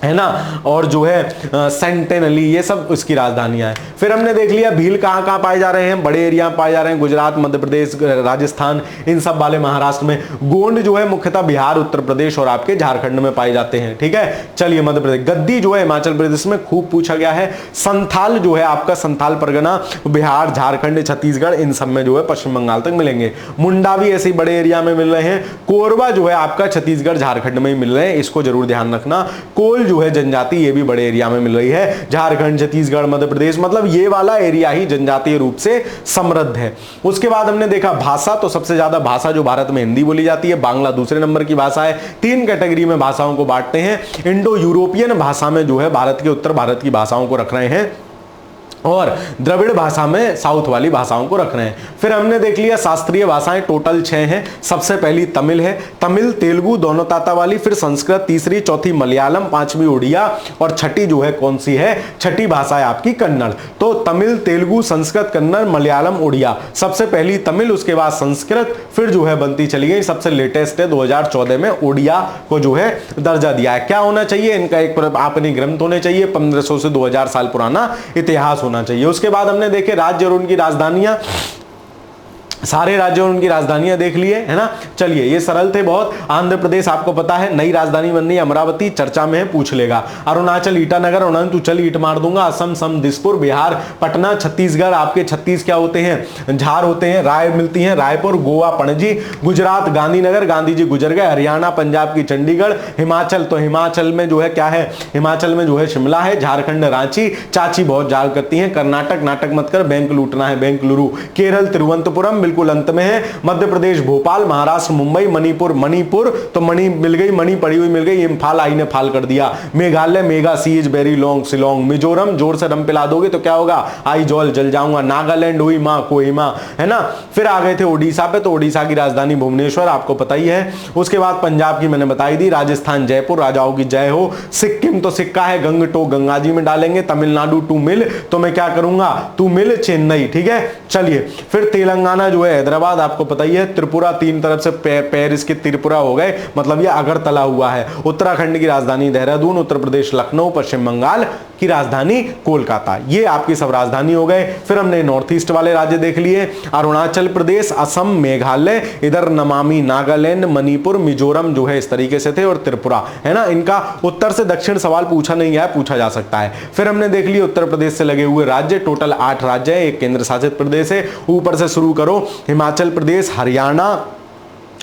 है ना, और जो है सेंटेनली, ये सब उसकी राजधानियां हैं। फिर हमने देख लिया भील कहां कहां पाए जा रहे हैं, बड़े एरिया में पाए जा रहे हैं, गुजरात, मध्य प्रदेश, राजस्थान, इन सब वाले महाराष्ट्र में। गोंड जो है मुख्यतः बिहार, उत्तर प्रदेश और आपके झारखंड में पाए जाते हैं। ठीक है, चलिए मध्य प्रदेश। गद्दी जो है हिमाचल प्रदेश में खूब पूछा गया है। संथाल जो है आपका, संथाल परगना बिहार, झारखंड, छत्तीसगढ़, इन सब में जो है पश्चिम बंगाल तक मिलेंगे। मुंडा भी ऐसे बड़े एरिया में मिल रहे हैं। कोरबा जो है आपका छत्तीसगढ़, झारखंड में ही मिल रहे हैं, इसको जरूर ध्यान रखना। कोल जो है जनजाति, ये भी बड़े एरिया में मिल रही है, झारखंड, छत्तीसगढ़, मध्य प्रदेश, मतलब ये वाला एरिया ही जनजातीय रूप से समृद्ध है। उसके बाद हमने देखा भाषा, तो सबसे ज्यादा भाषा जो भारत में हिंदी बोली जाती है, बांग्ला दूसरे नंबर की भाषा है। 3 कैटेगरी में भाषाओं को बांटते हैं। इंडो यूरोपियन भाषा में जो है भारत के उत्तर भारत की भाषाओं को रख रहे हैं। और द्रविड़ भाषा में साउथ वाली भाषाओं को रख रहे हैं। फिर हमने देख लिया शास्त्रीय भाषाएं टोटल 6 हैं। सबसे पहली तमिल है, तमिल तेलुगु दोनों ताता वाली, फिर संस्कृत तीसरी, चौथी मलयालम, पांचवी उड़िया और छठी जो है कौन सी है, छठी भाषा है आपकी कन्नड़। तो तमिल, तेलुगु, संस्कृत, कन्नड़, मलयालम, उड़िया। सबसे पहली तमिल, उसके बाद संस्कृत, फिर जो है बनती चली गई। सबसे लेटेस्ट है 2014 में उड़िया को जो है दर्जा दिया है। क्या होना चाहिए इनका, एक अपनी ग्रंथ होने चाहिए, 1500 से 2000 साल पुराना इतिहास होना चाहिए। उसके बाद हमने देखे राज्य और उनकी राजधानियां, सारे राज्यों और उनकी राजधानियां देख लिए, है ना। चलिए ये सरल थे बहुत। आंध्र प्रदेश आपको पता है नई राजधानी बन रही है, अमरावती चर्चा में है, पूछ लेगा। अरुणाचल ईटानगर, अरुणाचल ईट मार दूंगा। असम सम दिसपुर, बिहार पटना, छत्तीसगढ़ आपके 36 क्या होते हैं, झार होते हैं, राय मिलती है रायपुर, गोवा पणजी, गुजरात गांधीनगर, गांधी जी गुजर गए, हरियाणा पंजाब की चंडीगढ़, हिमाचल तो हिमाचल में जो है क्या है, हिमाचल में जो है शिमला है, झारखंड रांची, चाची बहुत जाल करती है, कर्नाटक नाटक मत कर, बैंक लूटना है बेंगलुरु, केरल तिरुवनंतपुरम बिल्कुल अंत में है, मध्य प्रदेश भोपाल, महाराष्ट्र मुंबई, मणिपुर तो मणि मिल गई, मणि पड़ी हुई मिल गई, इम्फाल आई ने फाल कर दिया, Meghalaya mega sea is very long Shillong, Mizoram जोर से रम पिला दोगे तो क्या होगा, आई जॉल जल जाऊंगा, नागालैंड हुई मां कोहिमा, है ना। फिर आ गए थे उड़ीसा पे, तो उड़ीसा की राजधानी भुवनेश्वर आपको पता ही है। उसके बाद पंजाब की मैंने बताई दी, राजस्थान जयपुर, राजाओं की जय हो, सिक्किम तो सिक्का है, गंगटो गंगा जी में डालेंगे, तमिलनाडु टू मिल, तो मैं क्या करूंगा टू मिल चेन्नई, ठीक है। चलिए फिर तेलंगाना जो है हैदराबाद आपको पता ही है, त्रिपुरा तीन तरफ से पैर इसके त्रिपुरा हो गए, मतलब ये अगरतला हुआ है, उत्तराखंड की राजधानी देहरादून, उत्तर प्रदेश लखनऊ, पश्चिम बंगाल की राजधानी कोलकाता। ये आपकी सब राजधानी हो गए। फिर हमने नॉर्थ ईस्ट वाले राज्य देख लिए, अरुणाचल प्रदेश, असम, मेघालय, इधर नमामि नागालैंड, मणिपुर, मिजोरम जो है इस तरीके से थे, और त्रिपुरा, है ना। इनका उत्तर से दक्षिण सवाल पूछा नहीं गया, पूछा जा सकता है। फिर हमने देख लिया उत्तर प्रदेश से लगे हुए राज्य, टोटल 8 राज्य है, एक केंद्र शासित प्रदेश है। ऊपर से शुरू करो, हिमाचल प्रदेश, हरियाणा,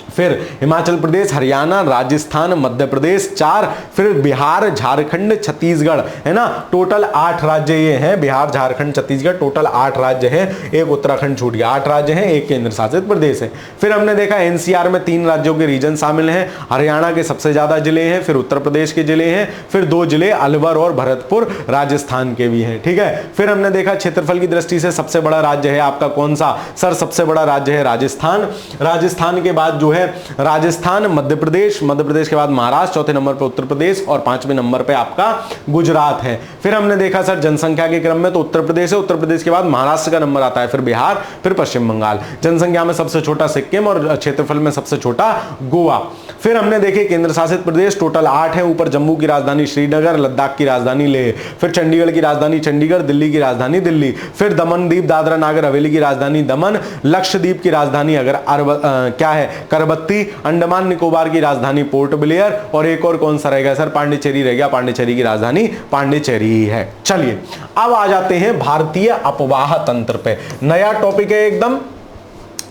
फिर हिमाचल प्रदेश, हरियाणा, राजस्थान, मध्य प्रदेश 4, फिर बिहार, झारखंड, छत्तीसगढ़, है ना। टोटल 8 राज्य ये हैं, बिहार, झारखंड, छत्तीसगढ़, टोटल 8 राज्य हैं, एक उत्तराखंड छूट गया, 8 राज्य हैं, एक केंद्र शासित प्रदेश है। फिर हमने देखा एनसीआर में 3 राज्यों के रीजन शामिल हैं, हरियाणा के सबसे ज्यादा जिले हैं, फिर उत्तर प्रदेश के जिले हैं, फिर 2 जिले अलवर और भरतपुर राजस्थान के भी हैं, ठीक है। फिर हमने देखा क्षेत्रफल की दृष्टि से सबसे बड़ा राज्य है आपका कौन सा, सर सबसे बड़ा राज्य है राजस्थान। राजस्थान के बाद जो है राजस्थान, मध्य प्रदेश, मध्य प्रदेश के बाद महाराष्ट्र, चौथे नंबर पे उत्तर प्रदेश और 5वें नंबर पे आपका गुजरात है। फिर हमने देखा सर जनसंख्या के क्रम में तो उत्तर प्रदेश है, उत्तर प्रदेश के बाद महाराष्ट्र का नंबर आता है, फिर बिहार, फिर पश्चिम बंगाल। जनसंख्या में सबसे छोटा सिक्किम और क्षेत्रफल में सबसे छोटा गोवा। फिर हमने देखे केंद्र शासित प्रदेश टोटल 8 है, ऊपर जम्मू की राजधानी श्रीनगर, लद्दाख की राजधानी लेह, फिर चंडीगढ़ की राजधानी चंडीगढ़, दिल्ली की राजधानी दिल्ली, फिर दमन दीप दादरा नागर हवेली की राजधानी दमन, लक्षद्वीप की राजधानी क्या है करबत्ती, अंडमान निकोबार की राजधानी पोर्ट ब्लेयर, और एक और कौन सा रहेगा सर, पांडिचेरी रह गया, पांडिचेरी की राजधानी पांडिचेरी ही है। चलिए अब आ जाते हैं भारतीय अपवाह तंत्र पे, नया टॉपिक है एकदम,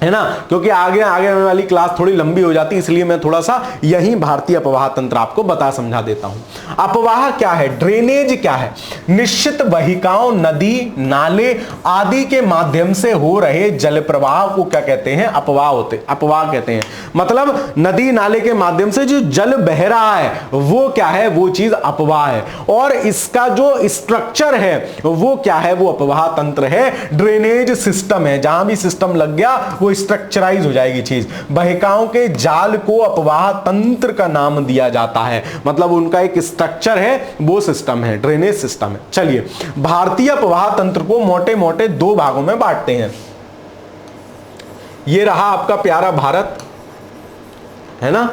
है ना, क्योंकि आगे आने वाली क्लास थोड़ी लंबी हो जाती है, इसलिए मैं थोड़ा सा यही भारतीय अपवाह तंत्र आपको बता समझा देता हूं। अपवाह क्या है, ड्रेनेज क्या है, निश्चित बहिकाओं, नदी नाले आदि के माध्यम से हो रहे जल प्रवाह को क्या कहते हैं, अपवाह कहते हैं। मतलब नदी नाले के माध्यम से जो जल बह रहा है वो क्या है, वो चीज अपवाह है, और इसका जो स्ट्रक्चर है वो क्या है, वो अपवाह तंत्र है, ड्रेनेज सिस्टम है। जहां भी सिस्टम लग गया वो स्ट्रक्चराइज हो जाएगी चीज। बहिकाओं के जाल को अपवाह तंत्र का नाम दिया जाता है, मतलब उनका एक स्ट्रक्चर है, वो सिस्टम है, ड्रेनेज सिस्टम है। चलिए भारतीय अपवाह तंत्र को मोटे मोटे 2 भागों में बांटते हैं। ये रहा आपका प्यारा भारत, है ना,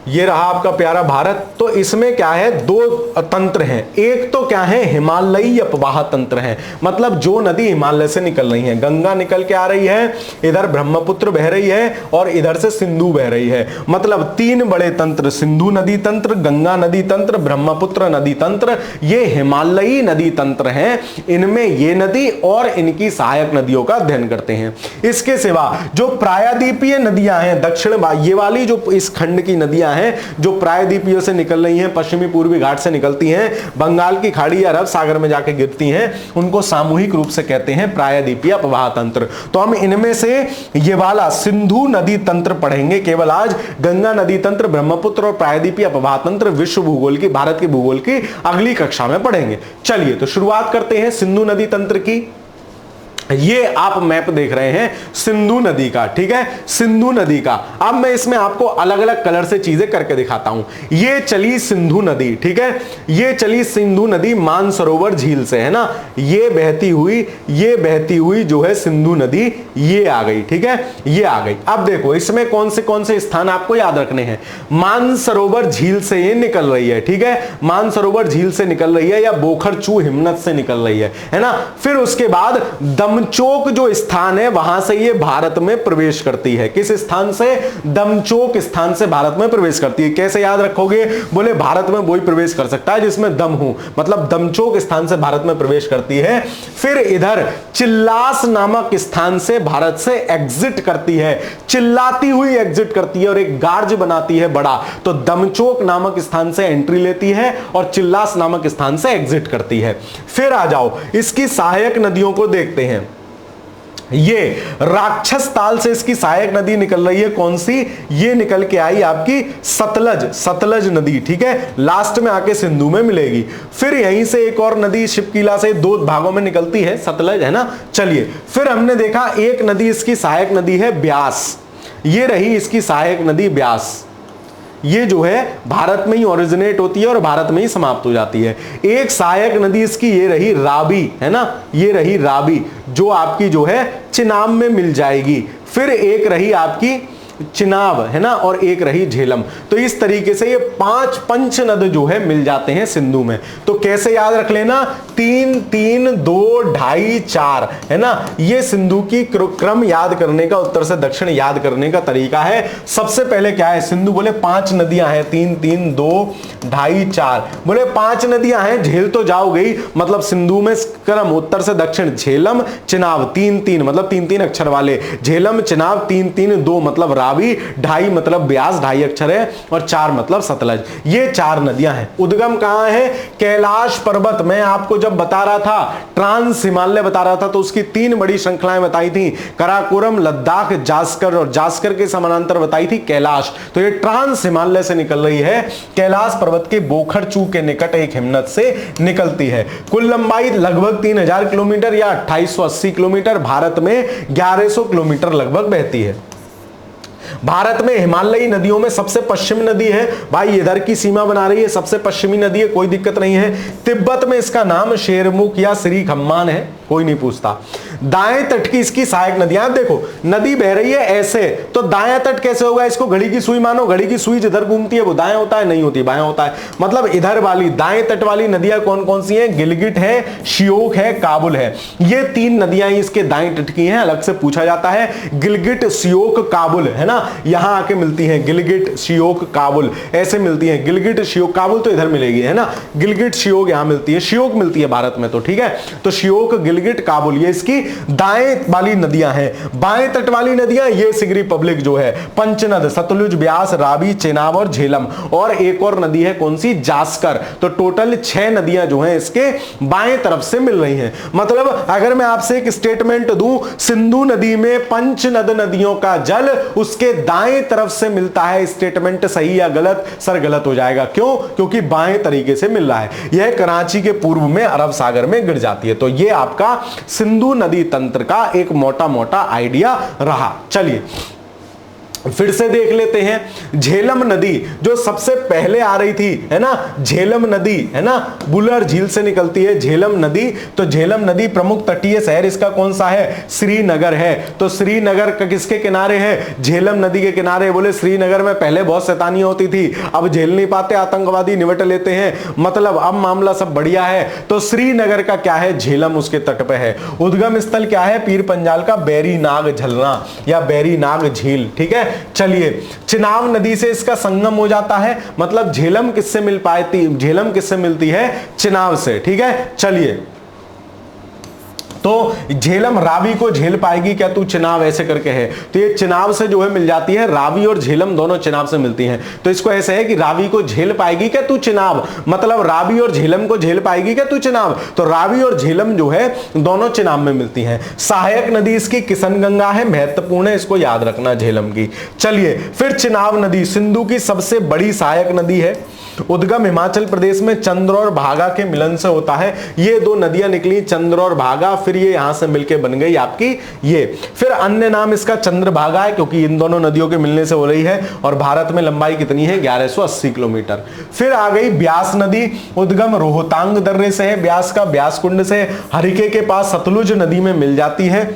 ये रहा आपका प्यारा भारत। तो इसमें क्या है, 2 तंत्र हैं, एक तो क्या है हिमालयी अपवाह तंत्र है, मतलब जो नदी हिमालय से निकल रही है, गंगा निकल के आ रही है, इधर ब्रह्मपुत्र बह रही है और इधर से सिंधु बह रही है, मतलब 3 बड़े तंत्र, सिंधु नदी तंत्र, गंगा नदी तंत्र, ब्रह्मपुत्र नदी तंत्र, ये हिमालयी नदी तंत्र हैं। इनमें ये नदी और इनकी सहायक नदियों का अध्ययन करते हैं। इसके सिवा जो प्रायद्वीपीय नदियां हैं, दक्षिण ये वाली जो इस खंड की नदियां नदियां हैं जो प्रायद्वीपीय से निकल रही हैं, पश्चिमी पूर्वी घाट से निकलती हैं, बंगाल की खाड़ी या अरब सागर में जाके गिरती हैं, उनको सामूहिक रूप से कहते हैं प्रायद्वीपीय प्रवाह तंत्र। तो हम इनमें से ये वाला सिंधु नदी तंत्र पढ़ेंगे केवल आज। गंगा नदी तंत्र, ब्रह्मपुत्र और प्रायद्वीपीय प्रवाह तंत्र विश्व भूगोल की, भारत के भूगोल की अगली कक्षा में पढ़ेंगे। चलिए तो शुरुआत करते हैं सिंधु नदी तंत्र की। ये आप मैप देख रहे हैं सिंधु नदी का, ठीक है, सिंधु नदी का। अब मैं इसमें आपको अलग अलग कलर से चीजें करके दिखाता हूं। ये चली सिंधु नदी, ठीक है, ये चली सिंधु नदी मानसरोवर झील से, है ना, ये बहती हुई जो है सिंधु नदी, ये आ गई, ठीक है, ये आ गई। अब देखो इसमें कौन से स्थान आपको याद रखने हैं। मानसरोवर झील से ये निकल रही है, ठीक है, मानसरोवर झील से निकल रही है या बोखरचू हिमनद से निकल रही है ना। फिर उसके बाद दमचोक जो स्थान है वहां से ये भारत में प्रवेश करती है। किस स्थान से? दमचोक स्थान से भारत में प्रवेश करती है। कैसे याद रखोगे? बोले भारत में वही प्रवेश कर सकता है जिसमें दम हो, मतलब दमचोक स्थान से भारत में प्रवेश करती है। फिर इधर चिल्लास नामक स्थान से भारत से एग्जिट करती है, चिल्लाती हुई एग्जिट करती है और एक गार्ज बनाती है बड़ा। तो दमचोक नामक स्थान से एंट्री लेती है और चिल्लास नामक स्थान से एग्जिट करती है। फिर आ जाओ इसकी सहायक नदियों को देखते हैं। ये राक्षस ताल से इसकी सहायक नदी निकल रही है, कौन सी? ये निकल के आई आपकी सतलज नदी, ठीक है, लास्ट में आके सिंधु में मिलेगी। फिर यहीं से एक और नदी शिवकीला से दो भागों में निकलती है, सतलज, है ना। चलिए फिर हमने देखा एक नदी इसकी सहायक नदी है ब्यास, ये रही इसकी सहायक नदी ब्यास। ये जो है भारत में ही ओरिजिनेट होती है और भारत में ही समाप्त हो जाती है। एक सहायक नदी इसकी ये रही रावी, है ना, ये रही रावी जो आपकी जो है चिनाब में मिल जाएगी। फिर एक रही आपकी चिनाब, है ना, और एक रही झेलम। तो इस तरीके से ये 5 पंच नद जो है मिल जाते हैं सिंधु में। तो कैसे याद रख लेना? 3 3 2 2.5 4, है ना। ये सिंधु की क्रम याद करने का, उत्तर से दक्षिण याद करने का तरीका है। सबसे पहले क्या है? सिंधु बोले 5 नदियां हैं, 3 3 2 2.5 4, बोले 5 नदियां हैं, झेल तो जाओ गई, मतलब सिंधु में क्रम उत्तर से दक्षिण झेलम चिनाब 3 3, मतलब 3 3 अक्षर वाले, झेलम चिनाब 3 3 2 मतलब रावी, 2.5 मतलब ब्यास, 2.5 अक्षर है, और 4 मतलब सतलज। ये 4 नदियां हैं। उद्गम कहां है? कैलाश पर्वत। मैं आपको जब बता रहा था ट्रांस हिमालय बता रहा था तो उसकी 3 बड़ी श्रृंखलाएं बताई थी, कराकोरम, लद्दाख, जास्कर, और जास्कर के समानांतर बताई थी कैलाश। तो ये ट्रांस हिमालय से निकल रही है, कैलाश पर्वत के बोखरचू के निकट एक हिमनद से निकलती है। कुल लंबाई लगभग 3000 किलोमीटर या 2880 किलोमीटर, भारत में 1100 किलोमीटर लगभग बहती है। भारत में हिमालयी नदियों में सबसे पश्चिमी नदी है, भाई इधर की सीमा बना रही है, सबसे पश्चिमी नदी है, कोई दिक्कत नहीं है। तिब्बत में इसका नाम शेरमुख या श्री खम्मान है, कोई नहीं पूछता। दाएं तट की इसकी सहायक नदियां, देखो नदी बह रही है ऐसे, तो दाएं तट कैसे होगा? इसको घड़ी की सुई मानो, घड़ी की सुई जिधर घूमती है वो दाएं होता है, नहीं होती बाएं होता है। मतलब इधर वाली दाएं तट वाली नदियां कौन कौन सी हैं? गिलगिट है, श्योक है, काबुल है। ये 3 नदियां इसके दाएं तट की हैं, अलग से पूछा जाता है। गिलगिट, श्योक, काबुल, है ना, यहां आके मिलती है। गिलगिट, श्योक, काबुल ऐसे मिलती है। गिलगिट, श्योक, काबुल तो इधर मिलेगी, है ना, गिलगिट, श्योक यहां मिलती है, श्योक मिलती है भारत में, तो ठीक है। तो श्योक, गिलगिट, काबुल ये इसकी दाएं वाली नदियां हैं। बाएं तट वाली नदियां ये सिग रिपब्लिक जो है, पंचनद, सतलुज, ब्यास, रावी, चेनाब और झेलम, और एक और नदी है कौन सी? जास्कर। तो टोटल 6 नदियां जो हैं इसके बाएं तरफ से मिल रही हैं। मतलब अगर मैं आपसे एक स्टेटमेंट दूं, सिंधु नदी में पंचनद नदियों का जल उसके दाएं तरफ से मिलता है, स्टेटमेंट सही या गलत? सर गलत हो जाएगा। क्यों? क्योंकि बाएं तरीके से मिल रहा है। यह कराची के पूर्व में अरब सागर में गिर जाती है। तो यह आपका सिंधु नदी तंत्र का एक मोटा मोटा आइडिया रहा। चलिए फिर से देख लेते हैं। झेलम नदी जो सबसे पहले आ रही थी, है ना, झेलम नदी, है ना, बुलर झील से निकलती है झेलम नदी। तो झेलम नदी प्रमुख तटीय शहर इसका कौन सा है? श्रीनगर है। तो श्रीनगर का किसके किनारे है? झेलम नदी के किनारे। बोले श्रीनगर में पहले बहुत शैतानियां होती थी, अब झेल नहीं पाते, आतंकवादी निपट लेते हैं, मतलब अब मामला सब बढ़िया है। तो श्रीनगर का क्या है? झेलम उसके तट पे है। उद्गम स्थल क्या है? पीर पंजाल का बैरी नाग झरना या बैरी नाग झील, ठीक है। चलिए चिनाब नदी से इसका संगम हो जाता है, मतलब झेलम किससे मिल पाती? झेलम किससे मिलती है? चिनाब से, ठीक है। चलिए तो झेलम रावी को झेल पाएगी क्या तू चिनाब, ऐसे करके है। तो ये चिनाब से जो है मिल जाती है, रावी और झेलम दोनों चिनाब से मिलती हैं। तो इसको ऐसे है कि रावी को झेल पाएगी क्या तू चिनाब, मतलब रावी और झेलम को झेल पाएगी क्या तू चिनाब। तो रावी और झेलम जो है दोनों चिनाब में मिलती हैं। सहायक नदी इसकी किशन गंगा है, महत्वपूर्ण है, इसको याद रखना झेलम की। चलिए फिर चिनाब नदी सिंधु की सबसे बड़ी सहायक नदी है। उद्गम हिमाचल प्रदेश में चंद्र और भागा के मिलन से होता है। ये दो नदियां निकली चंद्र और भागा, फिर ये यहां से मिलके बन गई आपकी ये। फिर अन्य नाम इसका चंद्रभागा है क्योंकि इन दोनों नदियों के मिलने से हो रही है। और भारत में लंबाई कितनी है 1180 किलोमीटर। फिर आ गई ब्यास नदी, उद्गम रोहतांग दर्रे से है, ब्यास का ब्यास कुंड से, हरिके के पास सतलुज नदी में मिल जाती है।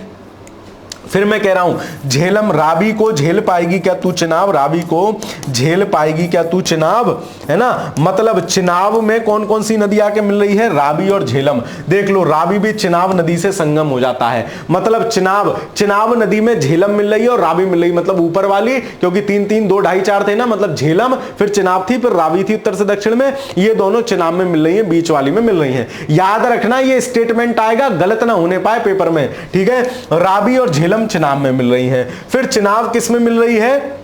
फिर मैं कह रहा हूं झेलम रावी को झेल पाएगी क्या तू चिनाब, रावी को झेल पाएगी क्या तू चिनाब, है ना। मतलब चिनाब में कौन कौन सी नदी आके मिल रही है, रावी और झेलम। देख लो रावी भी चिनाब नदी से संगम हो जाता है, मतलब चिनाब नदी में झेलम मिल रही है और रावी मिल रही, मतलब ऊपर वाली, क्योंकि 3 3 2 2.5 4 थे ना, मतलब झेलम फिर चिनाब थी फिर रावी थी उत्तर से दक्षिण में, ये दोनों चिनाब में मिल रही है, बीच वाली में मिल रही है। याद रखना ये स्टेटमेंट आएगा, गलत ना होने पाए पेपर में, ठीक है। रावी और झेलम चिनाब में मिल रही हैं। फिर चिनाब किस में मिल रही है,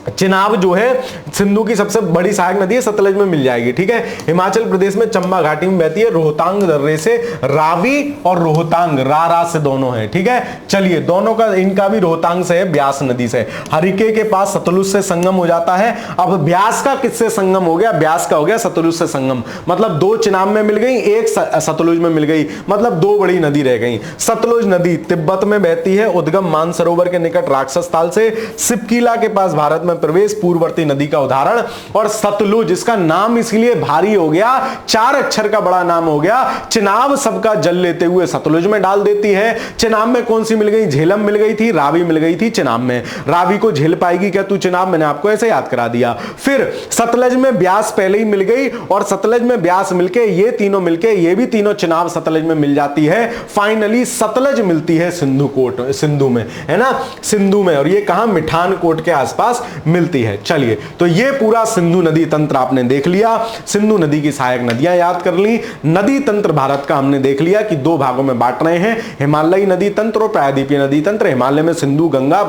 चिनाब जो है सिंधु की सबसे बड़ी सहायक नदी है, सतलज में मिल जाएगी, ठीक है। हिमाचल प्रदेश में चंबा घाटी में बहती है, रोहतांग दर्रे से, रावी और रोहतांग रा से दोनों है, ठीक है। चलिए दोनों का, इनका भी रोहतांग से है, ब्यास नदी से। हरिके के पास सतलुज से संगम हो जाता है। अब ब्यास का किससे संगम हो गया, ब्यास का हो गया सतलुज से संगम, मतलब 2 चिनाब में मिल गई, एक सतलुज में मिल गई, मतलब 2 बड़ी नदी रह गई। सतलुज नदी तिब्बत में बहती है, उद्गम मानसरोवर के निकट राक्षस ताल से, सिपकीला के पास भारत में प्रवेश, पूर्ववर्ती नदी का उदाहरण। और सतलुज इसका नाम इसलिए भारी हो गया, 4 अक्षर का बड़ा नाम हो गया। चिनाब सबका जल लेते हुए सतलुज में डाल देती है। चिनाब में कौन सी मिल गई, झेलम मिल गई थी, रावी मिल गई थी चिनाब में। रावी को झेल पाएगी क्या तू चिनाब, मैंने आपको ऐसे याद करा दिया। फिर सतलज में ब्यास पहले ही मिल गई, और सतलज में ब्यास मिलके ये तीनों मिलके, ये भी तीनों चिनाब सतलज में मिल जाती है। फाइनली सतलज मिलती है सिंधु में, है ना, सिंधु में। और ये कहां, मिठान कोट के आसपास मिलती है। चलिए तो ये पूरा सिंधु नदी तंत्र आपने देख लिया, सिंधु नदी की सहायक नदियां याद कर ली। नदी तंत्र भारत का हमने देख लिया कि 2 भागों में बांट रहे हैं, हिमालयी नदी तंत्र और प्रायद्वीपीय नदी तंत्र। हिमालय में सिंधु, गंगा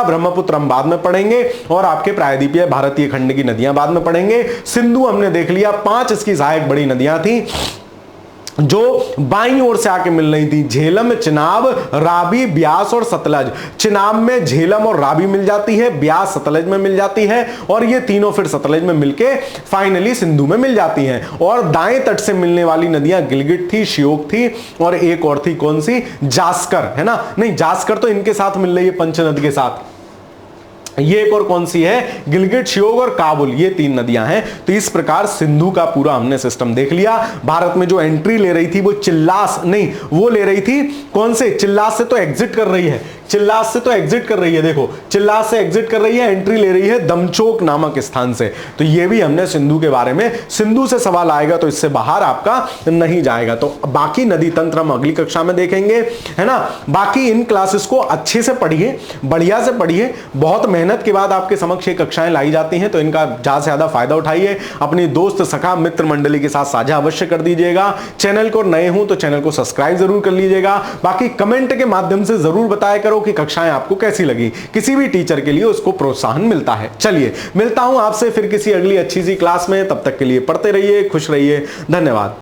ब्रह्मपुत्र हम बाद में पढ़ेंगे, और आपके प्रायद्वीपीय भारतीय खंड की नदियां बाद में पढ़ेंगे। सिंधु हमने देख लिया, 5 इसकी सहायक बड़ी नदियां थी जो बाईं ओर से आके मिल रही थी, झेलम, चिनाब, रावी, ब्यास और सतलज। चिनाब में झेलम और रावी मिल जाती है, ब्यास सतलज में मिल जाती है, और ये तीनों फिर सतलज में मिलके फाइनली सिंधु में मिल जाती हैं। और दाएं तट से मिलने वाली नदियां गिलगित थी, श्योक थी, और एक और थी कौन सी, जास्कर, है ना। नहीं, जास्कर तो इनके साथ मिल रही है पंचनद के साथ, ये एक और कौन सी है, गिलगित, श्योक और काबुल, ये 3 नदियां हैं। तो इस प्रकार सिंधु का पूरा हमने सिस्टम देख लिया। भारत में जो एंट्री ले रही थी वो चिल्लास नहीं, वो ले रही थी कौन से, चिल्लास से तो एग्जिट कर रही है, चिल्लास से तो एग्जिट कर रही है, देखो चिल्लास से एग्जिट कर रही है, एंट्री ले रही है दमचोक नामक स्थान से। तो ये भी हमने सिंधु के बारे में, सिंधु से सवाल आएगा तो इससे बाहर आपका नहीं जाएगा। तो बाकी नदी तंत्र हम अगली कक्षा में देखेंगे, है ना। बाकी इन क्लासेस को अच्छे से पढ़िए, बढ़िया से पढ़िए, बहुत मेहनत के बाद आपके समक्ष ये कक्षाएं लाई जाती हैं, तो इनका ज्यादा से ज्यादा फायदा उठाइए। अपनी दोस्त, सखा, मित्र मंडली के साथ साझा अवश्य कर दीजिएगा। चैनल को नए हूं तो चैनल को सब्सक्राइब जरूर कर लीजिएगा। बाकी कमेंट के माध्यम से जरूर बताया करो कि कक्षाएं आपको कैसी लगी, किसी भी टीचर के लिए उसको प्रोत्साहन मिलता है। चलिए मिलता हूं आपसे फिर किसी अगली अच्छी सी क्लास में, तब तक के लिए पढ़ते रहिए, खुश रहिए, धन्यवाद।